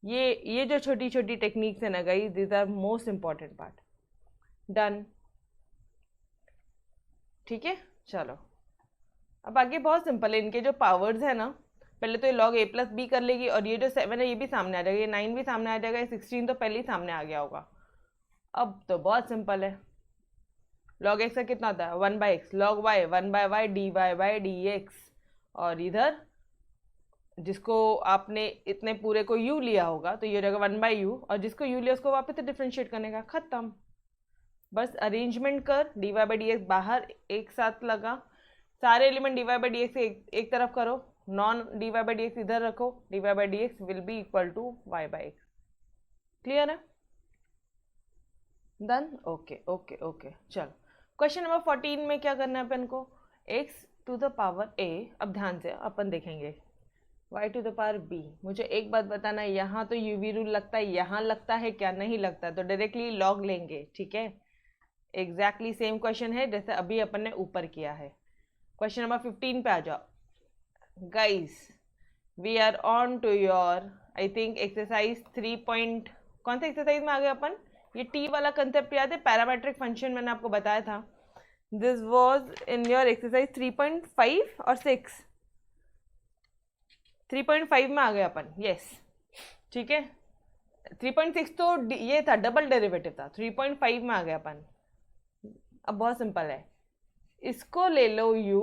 ये जो छोटी छोटी टेक्निक्स है ना guys, this are most important part. Done, ठीक है। चलो, अब आगे बहुत सिंपल है, इनके जो पावर्स है ना, पहले तो ये लॉग a प्लस बी कर लेगी, और ये जो 7 है ये भी सामने आ जाएगा, ये 9 भी सामने आ जाएगा, ये 16 तो पहले ही सामने आ गया होगा। अब तो बहुत सिंपल है, लॉग एक्स का कितना होता है 1/x, log y 1/y, dy by dx, और इधर जिसको आपने इतने पूरे को u लिया होगा तो ये हो जाएगा 1/u, और जिसको u लिया उसको वापस से डिफ्रेंशिएट करने का, खत्म। बस अरेंजमेंट कर, dy बाई dx बाहर एक साथ लगा, सारे एलिमेंट dy बाई dx एक तरफ करो, नॉन dy बाई dx इधर रखो, dy by dx will be equal to y by x। Clear है? Done, okay okay okay. चलो, क्वेश्चन नंबर 14 में क्या करना है अपन को, x to the power a, अब ध्यान से अपन देखेंगे, y to the power b। मुझे एक बात बताना, यहाँ तो यूवी रूल लगता है, यहाँ लगता है क्या, नहीं लगता, तो डायरेक्टली लॉग लेंगे, ठीक है। एग्जैक्टली सेम क्वेश्चन है जैसे अभी अपन ने ऊपर किया है। क्वेश्चन नंबर 15 पे आ जाओ guys, we are on to your I think exercise 3 point, कौन सा एक्सरसाइज में आ गए अपन, ये टी वाला कंसेप्ट याद है, पैरामेट्रिक फंक्शन मैंने आपको बताया था, this was in your exercise 3.5 और 6, 3.5 में आ गए अपन, यस, ठीक है। 3.6 तो ये था, डबल डेरिवेटिव था, 3.5 में आ गए अपन। अब बहुत सिंपल है, इसको ले लो u,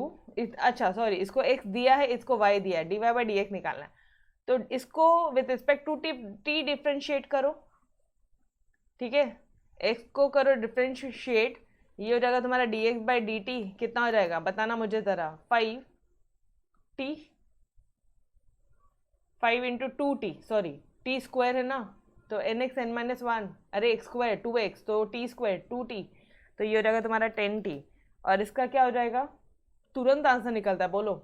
अच्छा सॉरी, इसको x दिया है, इसको y दिया है, dy बाई डी एक्स निकालना है, तो इसको with respect to t differentiate करो, ठीक है, x को करो डिफ्रेंशिएट, ये हो जाएगा तुम्हारा dx बाई डी टी, कितना हो जाएगा बताना मुझे ज़रा, 5t, 5 into 2t, sorry t square है ना, तो nx n माइनस 1, अरे x स्क्वायर 2x, तो t स्क्वायर 2t, तो ये हो जाएगा तुम्हारा 10t, और इसका क्या हो जाएगा, तुरंत आंसर निकलता है, बोलो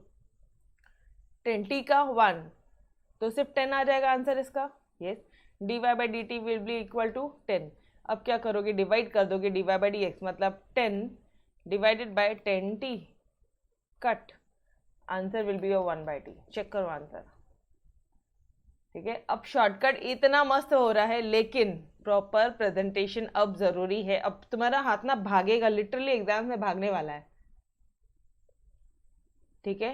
10t का 1, तो सिर्फ 10 आ जाएगा आंसर इसका, yes, dy by d t will be equal to 10। अब क्या करोगे, डिवाइड कर दोगे dy बाई डी एक्स, मतलब 10 divided by 10t cut, answer will be your 1/t। Check करो आंसर, ठीक है। अब शॉर्टकट इतना मस्त हो रहा है, लेकिन प्रॉपर प्रेजेंटेशन अब जरूरी है। अब तुम्हारा हाथ ना भागेगा, लिटरली एग्जाम में भागने वाला है, ठीक है।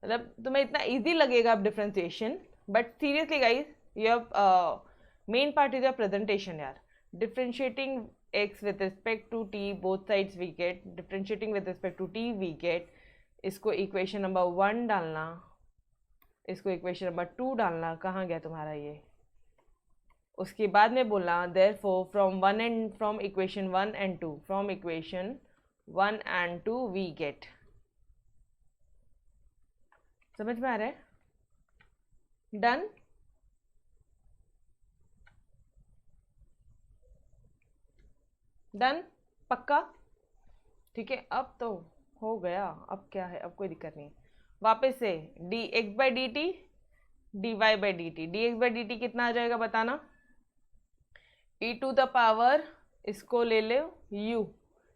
मतलब तुम्हें इतना इजी लगेगा अब differentiation, but seriously guys your main part is your presentation यार। Differentiating x with respect to t, both sides we get, differentiating with respect to t we get, इसको इक्वेशन नंबर 1 डालना, इसको इक्वेशन नंबर 2 डालना, कहाँ गया तुम्हारा ये, उसके बाद में बोलना therefore from equation 1 and 2, from equation 1 and 2 we get। समझ में आ रहा है? डन। डन पक्का, ठीक है। अब तो हो गया, अब क्या है, अब कोई दिक्कत नहीं। वापस से d x by d t, d y by d t. D x by d t कितना आ जाएगा बताना, ई टू द पावर, इसको ले लो u,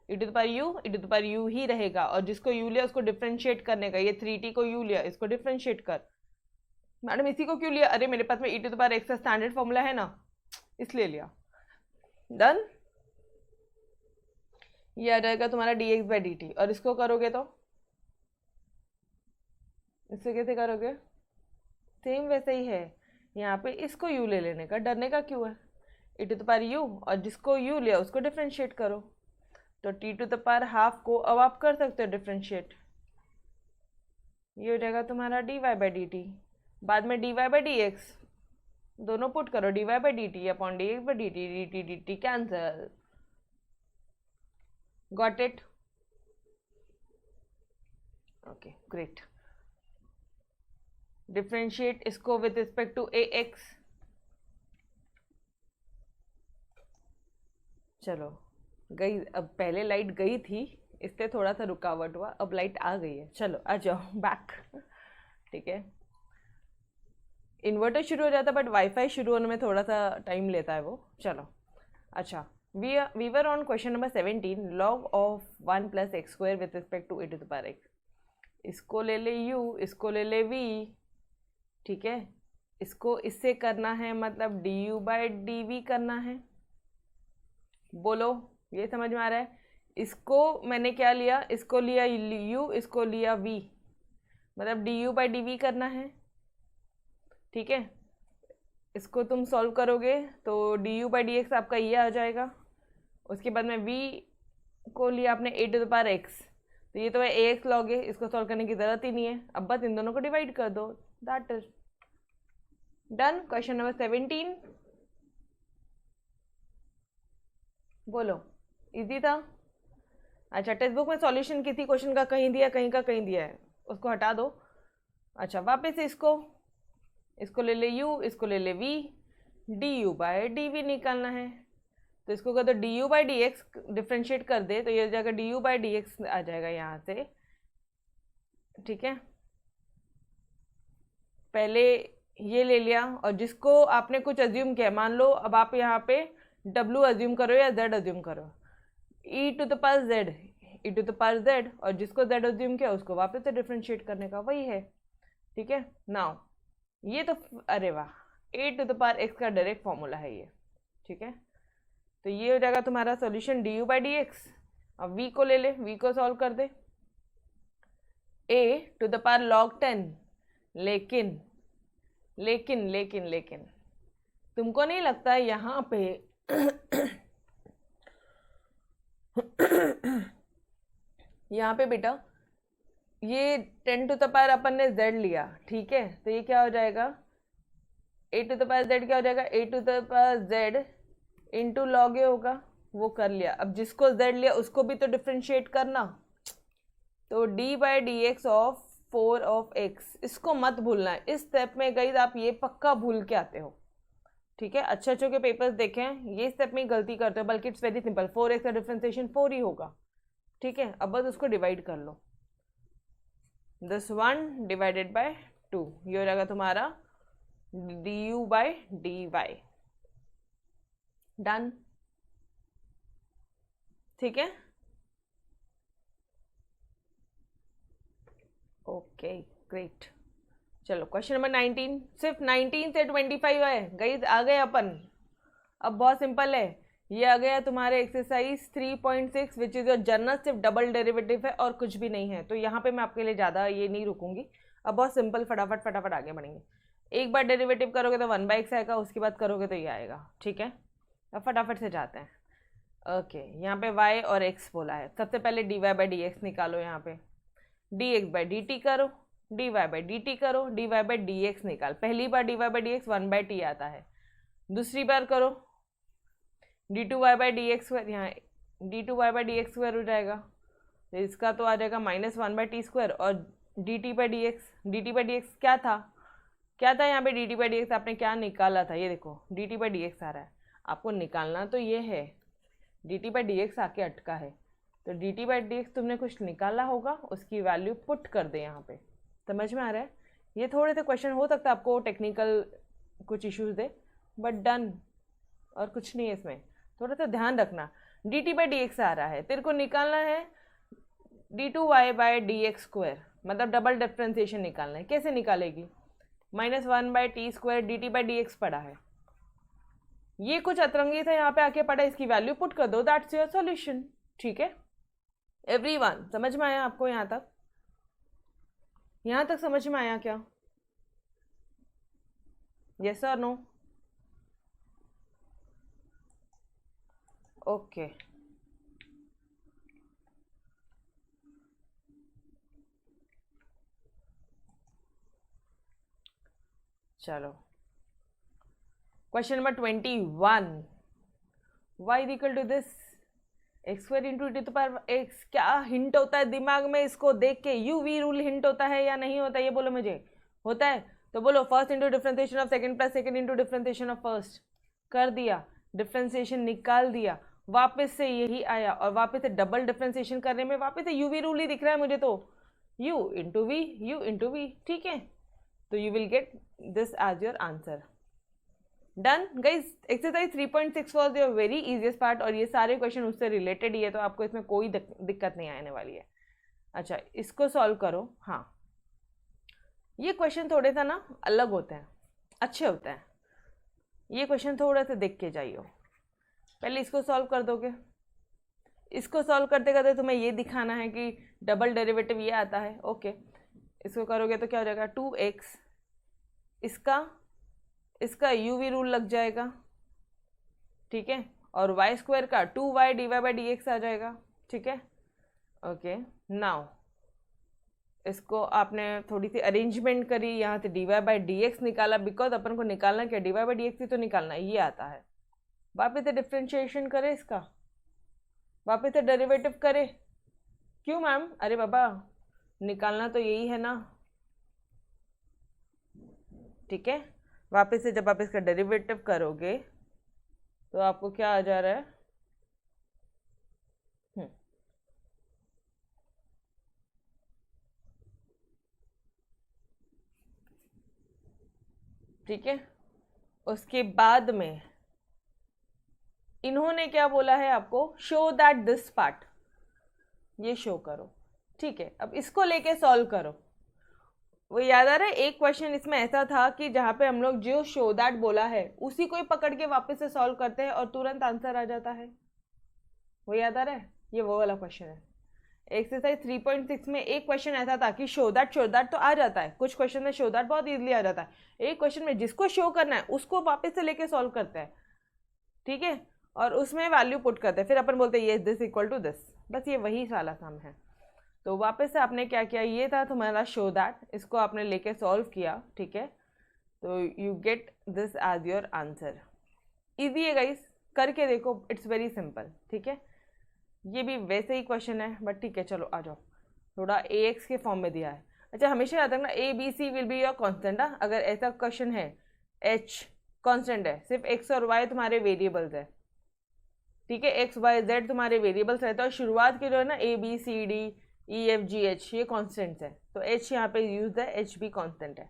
e to the power u, e to the power u ही रहेगा, और जिसको u लिया उसको डिफ्रेंशिएट करने का। ये 3t को u लिया, इसको डिफ्रेंशिएट कर। मैडम इसी को क्यों लिया, अरे मेरे पास में ई टू द पावर x का स्टैंडर्ड फॉर्मूला है ना, इसलिए लिया। डन। ये आ जाएगा तुम्हारा D x by d T, और इसको करोगे तो इससे कैसे करोगे, सेम वैसे ही है। यहाँ पे इसको u ले लेने का, डरने का क्यों है, e to the power u, और जिसको u लिया उसको डिफ्रेंशिएट करो, तो t to the power half को अब आप कर सकते हो डिफ्रेंशिएट। ये हो जाएगा तुम्हारा dy बाई डी टी, बाद में dy बाई डी एक्स, दोनों पुट करो, dy by d t upon d x by d t, d t d t cancel. Got it? Okay great. Differentiate इसको with respect to a x. चलो गई, अब पहले लाइट गई थी इससे थोड़ा सा रुकावट हुआ, अब लाइट आ गई है। चलो आ जाओ बैक, ठीक है। इन्वर्टर शुरू हो जाता है बट वाईफाई शुरू होने में थोड़ा सा टाइम लेता है वो। चलो अच्छा, we were on question number 17, log of 1 plus x square with respect to a to the power x। इसको ले ले u, इसको ले ले v, ठीक है। इसको इससे करना है, मतलब du बाई dv करना है। बोलो ये समझ में आ रहा है? इसको मैंने क्या लिया, इसको लिया u, इसको लिया v, मतलब du बाई dv करना है, ठीक है। इसको तुम सॉल्व करोगे तो du बाई डी एक्स आपका ये आ जाएगा। उसके बाद में v को लिया आपने a to the power x, तो ये तो है ax log है, इसको सॉल्व करने की ज़रूरत ही नहीं है। अब बस इन दोनों को डिवाइड कर दो, that is done. Question number 17, बोलो इजी था? अच्छा, टेक्स्ट बुक में सॉल्यूशन किसी क्वेश्चन का कहीं दिया, कहीं का कहीं दिया है, उसको हटा दो। अच्छा वापस इसको ले ले u, इसको ले ले v, du बाई dv निकालना है, तो इसको कर दो du by d x, differentiate कर दे तो ये हो जाएगा du बाई डी एक्स आ जाएगा यहाँ से, ठीक है। पहले ये ले लिया, और जिसको आपने कुछ अज्यूम किया, मान लो अब आप यहाँ पे w अज्यूम करो या z अज्यूम करो, e to the power z, e to the power z, और जिसको z अज्यूम किया उसको वापस से डिफ्रेंशिएट करने का, वही है, ठीक है। नाउ ये तो अरे वाह, a to the power x का डायरेक्ट फॉर्मूला है ये, ठीक है। तो ये हो जाएगा तुम्हारा solution du by d x. अब v को ले ले, v को सॉल्व कर दे, a to the power log 10, लेकिन लेकिन लेकिन लेकिन तुमको नहीं लगता यहाँ पे यहाँ पे बेटा ये 10 टू द पावर अपन ने z लिया, ठीक है, तो ये क्या हो जाएगा, a to the power z क्या हो जाएगा, a to the power z into log a होगा, वो कर लिया। अब जिसको z लिया उसको भी तो डिफ्रेंशिएट करना, तो d by d x of 4 of x, इसको मत भूलना है। इस स्टेप में गई आप ये पक्का भूल के आते हो, ठीक है। अच्छे अच्छे के पेपर्स देखें, ये स्टेप में गलती करते हो, बल्कि इट्स वेरी सिंपल, 4x का डिफ्रेंशिएशन 4 ही होगा, ठीक है। अब बस उसको डिवाइड कर लो, दिस 1 डिवाइडेड बाय 2, ये हो जाएगा तुम्हारा du बाई dy। डन। ठीक है, ओके ग्रेट। चलो क्वेश्चन नंबर 19, सिर्फ 19 से 25 है गाइस, आ गए अपन। अब बहुत सिंपल है, ये आ गया तुम्हारे exercise 3.6 which is your journal, सिर्फ डबल डेरिवेटिव है और कुछ भी नहीं है, तो यहाँ पे मैं आपके लिए ज़्यादा ये नहीं रुकूंगी। अब बहुत सिंपल, फटाफट फटाफट आगे बढ़ेंगे। एक बार डेरिवेटिव करोगे तो 1/x आएगा, उसके बाद करोगे तो ये आएगा, ठीक है। अब फटाफट से जाते हैं। ओके यहाँ पे y और x बोला है, सबसे पहले dy/dx निकालो। यहाँ पे dx/dt करो, dy/dt करो, dy/dx निकाल। पहली बार dy/dx 1/t आता है, दूसरी बार करो d2y/dx², यहाँ d2y/dx² हो जाएगा, तो इसका तो आ जाएगा -1/t² और dt/dx क्या था यहाँ पे dt/dx, आपने क्या निकाला था, ये देखो dt/dx आ रहा है, आपको निकालना तो ये है, dt/dx आके अटका है, तो dt/dx तुमने कुछ निकाला होगा, उसकी वैल्यू पुट कर दे यहाँ पे। समझ में आ रहा है? ये थोड़े से क्वेश्चन हो सकता है आपको टेक्निकल कुछ इश्यूज दे, बट डन, और कुछ नहीं है इसमें, थोड़ा सा ध्यान रखना। dt/dx आ रहा है, तेरे को निकालना है d2y/dx², मतलब डबल डिफ्रेंसिएशन निकालना है। कैसे निकालेगी? -1/t² dt/dx पड़ा है, ये कुछ अतरंगी था यहाँ पे आके पड़ा, इसकी वैल्यू पुट कर दो, दैट्स योर सॉल्यूशन। ठीक है एवरीवन, समझ में आया आपको? यहाँ तक समझ में आया क्या? यस और नो? ओके चलो question number 21, y equal to this x² into e⁻x। क्या हिंट होता है दिमाग में इसको देख के? UV रूल हिंट होता है या नहीं होता, ये बोलो मुझे। होता है तो बोलो, first into differentiation of second plus second into differentiation of first. कर दिया, डिफ्रेंसिएशन निकाल दिया, वापस से यही आया, और वापस से डबल डिफ्रेंसिएशन करने में वापस से UV रूल ही दिख रहा है मुझे, तो u इंटू v, ठीक है, तो you will get this as your answer. Done guys, exercise 3.6 was your very easiest part, और ये सारे क्वेश्चन उससे रिलेटेड ही है, तो आपको इसमें कोई दिक्कत नहीं आने वाली है। अच्छा इसको सॉल्व करो। हाँ ये क्वेश्चन थोड़े सा ना अलग होते हैं, अच्छे होते हैं, ये क्वेश्चन थोड़ा सा देख के जाइए। पहले इसको सॉल्व कर दोगे, इसको सॉल्व करते करते तुम्हें ये दिखाना है कि डबल डेरिवेटिव ये आता है। ओके इसको करोगे तो क्या हो जाएगा, 2x, इसका UV रूल लग जाएगा, ठीक है, और y² का 2y dy/dx आ जाएगा, ठीक है। ओके नाउ इसको आपने थोड़ी सी अरेंजमेंट करी, यहाँ से dy/dx निकाला, बिकॉज अपन को निकालना क्या, dy/dx ही तो निकालना, ये आता है। वापस से डिफ्रेंशिएशन करे इसका, वापस से डेरिवेटिव करे। क्यों मैम? अरे बाबा निकालना तो यही है ना, ठीक है। वापस से जब आप इसका डेरिवेटिव करोगे तो आपको क्या आ जा रहा है, ठीक है। उसके बाद में इन्होंने क्या बोला है आपको, शो दैट दिस पार्ट, ये शो करो, ठीक है। अब इसको लेके सॉल्व करो। वो याद आ रहा है, एक क्वेश्चन इसमें ऐसा था कि जहाँ पे हम लोग जो शो दैट बोला है उसी को ही पकड़ के वापस से सॉल्व करते हैं और तुरंत आंसर आ जाता है। वो याद आ रहा है, ये वो वाला क्वेश्चन है। एक्सरसाइज 3.6 में एक क्वेश्चन ऐसा था कि शो दैट तो आ जाता है, कुछ क्वेश्चन में शो दैट बहुत इजीली आ जाता है, एक क्वेश्चन में जिसको शो करना है उसको वापस से लेके सॉल्व करते हैं, ठीक है, और उसमें वैल्यू पुट करते हैं, फिर अपन बोलते हैं ये दिस इक्वल टू दिस, बस ये वही साला सम है। तो वापस से आपने क्या किया, ये था तुम्हारा शो दैट, इसको आपने लेके सॉल्व किया, ठीक है, तो you get this as your answer. Easy है गाइस, करके देखो, इट्स वेरी सिंपल, ठीक है। ये भी वैसे ही क्वेश्चन है, बट ठीक है चलो आ जाओ, थोड़ा ax के फॉर्म में दिया है। अच्छा हमेशा याद रखना ABC will be your constant. अगर ऐसा क्वेश्चन है, h कॉन्स्टेंट है, सिर्फ x और y तुम्हारे वेरिएबल्स है, ठीक है, x y z तुम्हारे वेरिएबल्स रहते हैं, और शुरुआत के जो है ना ABCDEFGH ये कॉन्स्टेंट्स है, तो h यहाँ पे यूज है, h भी कॉन्स्टेंट है।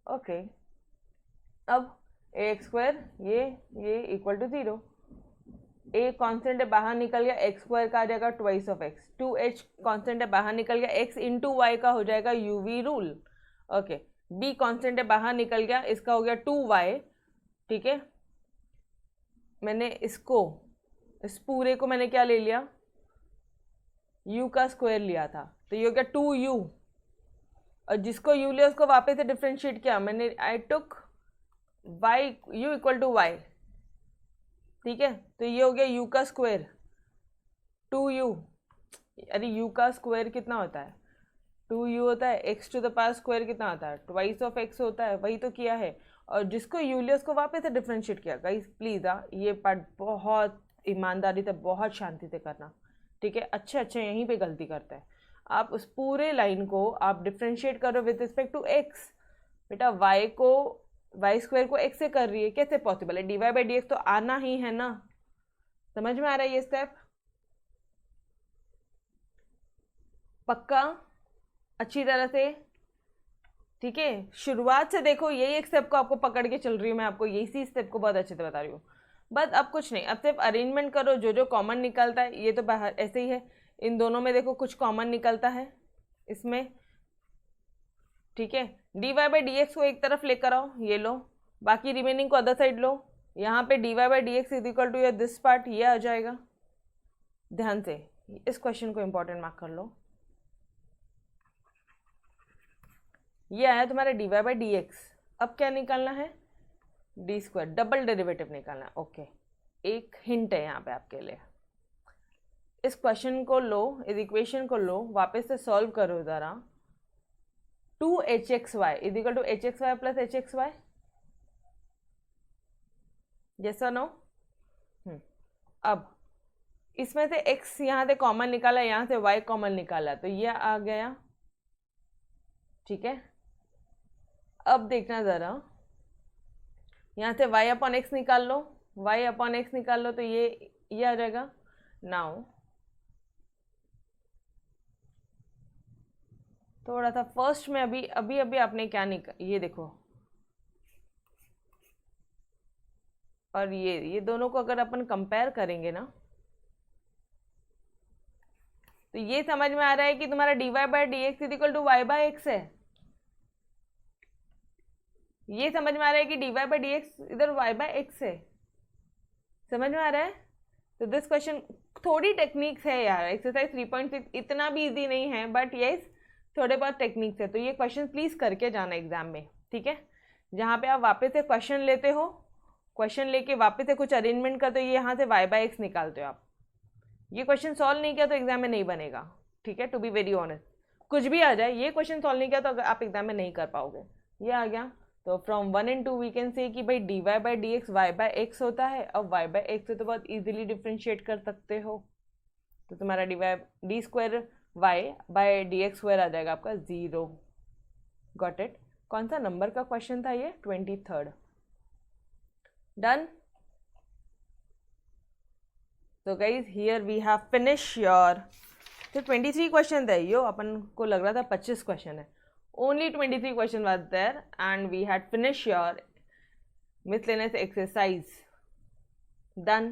ओके अब ax² ये इक्वल टू 0, a कांस्टेंट है बाहर निकल गया, एक्स स्क्वायर का आ जाएगा twice of x, 2h constant है बाहर निकल गया, x इंटू वाई का हो जाएगा uv rule. Okay, b constant है बाहर निकल गया, इसका हो गया 2y। ठीक है, मैंने इसको, इस पूरे को मैंने क्या ले लिया, u का स्क्वायर लिया था, तो ये हो गया 2u, और जिसको u लिया उसको वापस से डिफ्रेंशिएट किया मैंने, I took y u equal to y। ठीक है, तो ये हो गया u का स्क्वायर 2u, अरे u का स्क्वायर कितना होता है, 2u होता है, x to the power square कितना होता है, ट्वाइस ऑफ x होता है, वही तो किया है, और जिसको u लिया उसको वापस से डिफ्रेंशिएट किया। गाइस प्लीज़ ये पार्ट बहुत ईमानदारी से, बहुत शांति से करना, ठीक है। अच्छे यहीं पे गलती करते हैं, आप उस पूरे लाइन को आप डिफ्रेंशिएट करो विद रिस्पेक्ट टू x। बेटा y स्क्वायर को x से कर रही है, कैसे पॉसिबल है, dy बाई डी एक्स तो आना ही है ना। समझ में आ रहा है ये स्टेप, पक्का, अच्छी तरह से, ठीक है। शुरुआत से देखो, यही एक स्टेप को आपको पकड़ के चल रही हूँ मैं, आपको यही स्टेप को बहुत अच्छे से बता रही हूँ। बस अब कुछ नहीं, अब सिर्फ अरेंजमेंट करो, जो जो कॉमन निकलता है, ये तो बाहर ऐसे ही है, इन दोनों में देखो कुछ कॉमन निकलता है इसमें, ठीक है। dy बाई डी एक्स को एक तरफ लेकर आओ, ये लो, बाकी रिमेनिंग को अदर साइड लो, यहाँ पे dy by d x is equal to this part, ये आ जाएगा। ध्यान से इस क्वेश्चन को इंपॉर्टेंट मार्क कर लो, ये आया तुम्हारा dy बाई डी एक्स। अब क्या निकालना है, डी स्क्वायर, डबल डेरिवेटिव निकालना है। ओके, एक हिंट है यहाँ पे आपके लिए, इस क्वेश्चन को लो, इस इक्वेशन को लो, वापस से सॉल्व करो ज़रा। 2hxy is equal to hxy plus hxy, जैसा नो। अब इसमें से x यहाँ से कॉमन निकाला, यहाँ से y कॉमन निकाला, तो ये आ गया, ठीक है। अब देखना ज़रा, यहाँ से y अपॉन एक्स निकाल लो, y अपॉन एक्स निकाल लो, तो ये आ जाएगा। नाउ थोड़ा सा फर्स्ट में अभी आपने क्या ये देखो, और ये दोनों को अगर अपन कंपेयर करेंगे ना, तो ये समझ में आ रहा है कि तुम्हारा dy by d x is equal to y by x है। ये समझ में आ रहा है कि dy बाई डी एक्स इधर y बाई एक्स है, समझ में आ रहा है। तो दिस क्वेश्चन थोड़ी टेक्निक्स है यार, एक्सरसाइज 3.6 इतना भी इजी नहीं है, बट यस थोड़े बहुत टेक्निक्स है, तो ये क्वेश्चन प्लीज़ करके जाना एग्जाम में, ठीक है। जहाँ पे आप वापस से क्वेश्चन लेते हो, क्वेश्चन लेके वापस से कुछ अरेंजमेंट करते हो, ये यहाँ से y बाई एक्स निकालते हो आप, ये क्वेश्चन सॉल्व नहीं किया तो एग्जाम में नहीं बनेगा, ठीक है। टू बी वेरी ऑनेस्ट, कुछ भी आ जाए, ये क्वेश्चन सॉल्व नहीं किया तो आप एग्जाम में नहीं कर पाओगे। ये आ गया, तो from 1 and 2 we can say कि भाई dy by d x y by x होता है। अब y बाई एक्स से तो बहुत इजीली डिफ्रेंशिएट कर सकते हो, तो तुम्हारा d square y by d x square आ जाएगा आपका 0। Got it. कौन सा नंबर का क्वेश्चन था ये, 23rd। डन। तो guys here we have finish your, तो 23 क्वेश्चन है यो, अपन को लग रहा था 25 क्वेश्चन है। Only 23 question was there and we had finished your miscellaneous exercise. Done.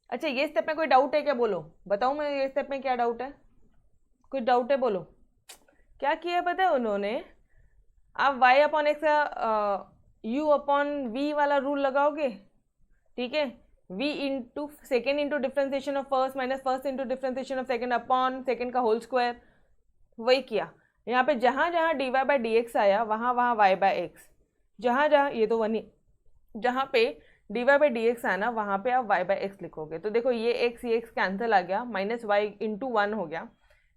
अच्छा, ये स्टेप में कोई डाउट है क्या, बोलो, बताओ मैं ये स्टेप में क्या डाउट है, कुछ डाउट है बोलो। क्या किया है पता है उन्होंने, आप y upon x u upon v वाला रूल लगाओगे, ठीक है। v into second into differentiation of first minus first into differentiation of second upon second का होल स्क्वायर, वही किया। यहाँ पे जहाँ जहाँ dy बाई डी एक्स आया वहाँ वहाँ y बाई एक्स, जहाँ जहाँ ये तो वनी, जहाँ पे dy बाई डी एक्स आया ना वहाँ पे आप y बाई एक्स लिखोगे। तो देखो ये x कैंसिल आ गया, माइनस y इंटू 1 हो गया,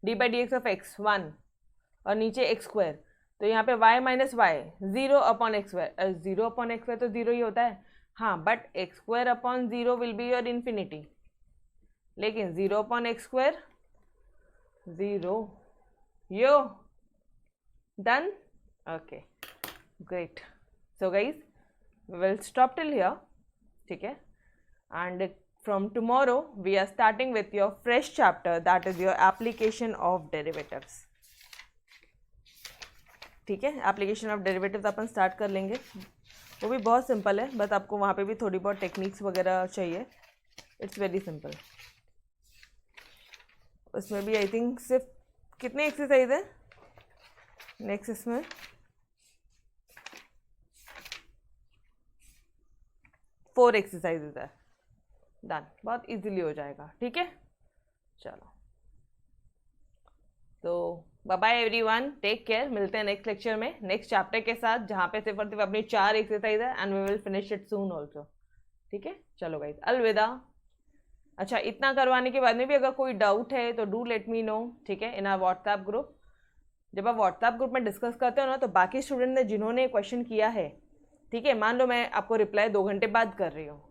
D by d x of x 1 और नीचे एक्स स्क्वायर, तो यहाँ पे y minus y 0 upon x square, 0 upon x square तो 0 ही होता है, हाँ, but x square upon 0 will be your infinity, लेकिन 0 upon x square 0, yo done. Okay, great. So guys, we will stop till here, ठीक है, and from tomorrow we are starting with your fresh chapter, that is your application of derivatives, ठीक है। Application of derivatives upon start कर लेंगे, वो भी बहुत सिंपल है, बस आपको वहाँ पे भी थोड़ी बहुत टेक्निक्स वगैरह चाहिए, इट्स वेरी सिंपल। उसमें भी आई थिंक सिर्फ कितने एक्सरसाइज है नेक्स्ट, इसमें 4 एक्सरसाइजेज है। डन, बहुत इजीली हो जाएगा। ठीक है, चलो तो bye bye everyone, take care. मिलते हैं नेक्स्ट लेक्चर में नेक्स्ट चैप्टर के साथ, जहाँ पे सिर्फ और सिर्फ अपनी 4 एक्सरसाइज है and we will finish it soon also. ठीक है, चलो गाइस, अलविदा। अच्छा, इतना करवाने के बाद में भी अगर कोई डाउट है तो डू लेट मी नो। ठीक है, इन आवर व्हाट्सएप ग्रुप। जब आप व्हाट्सएप ग्रुप में डिस्कस करते हो ना, तो बाकी स्टूडेंट ने जिन्होंने क्वेश्चन किया है, ठीक है, मान लो मैं आपको रिप्लाई 2 घंटे बाद कर रही हूँ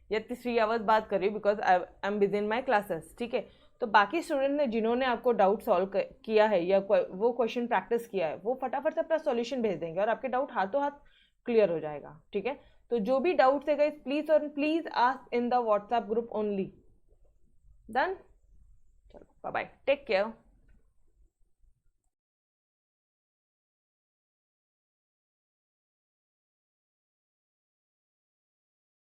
या 3 आवर्स बाद कर रही हूँ because I am busy in my classes. ठीक है, तो बाकी स्टूडेंट ने जिन्होंने आपको डाउट सॉल्व किया है या वो क्वेश्चन प्रैक्टिस किया है, वो फटाफट से अपना सॉल्यूशन भेज देंगे और आपके डाउट हाथों हाथ क्लियर हो जाएगा। ठीक है, तो जो भी डाउट्स है गाइस, प्लीज और please ask in the WhatsApp group only. Done, चलो बाय बाय, टेक केयर।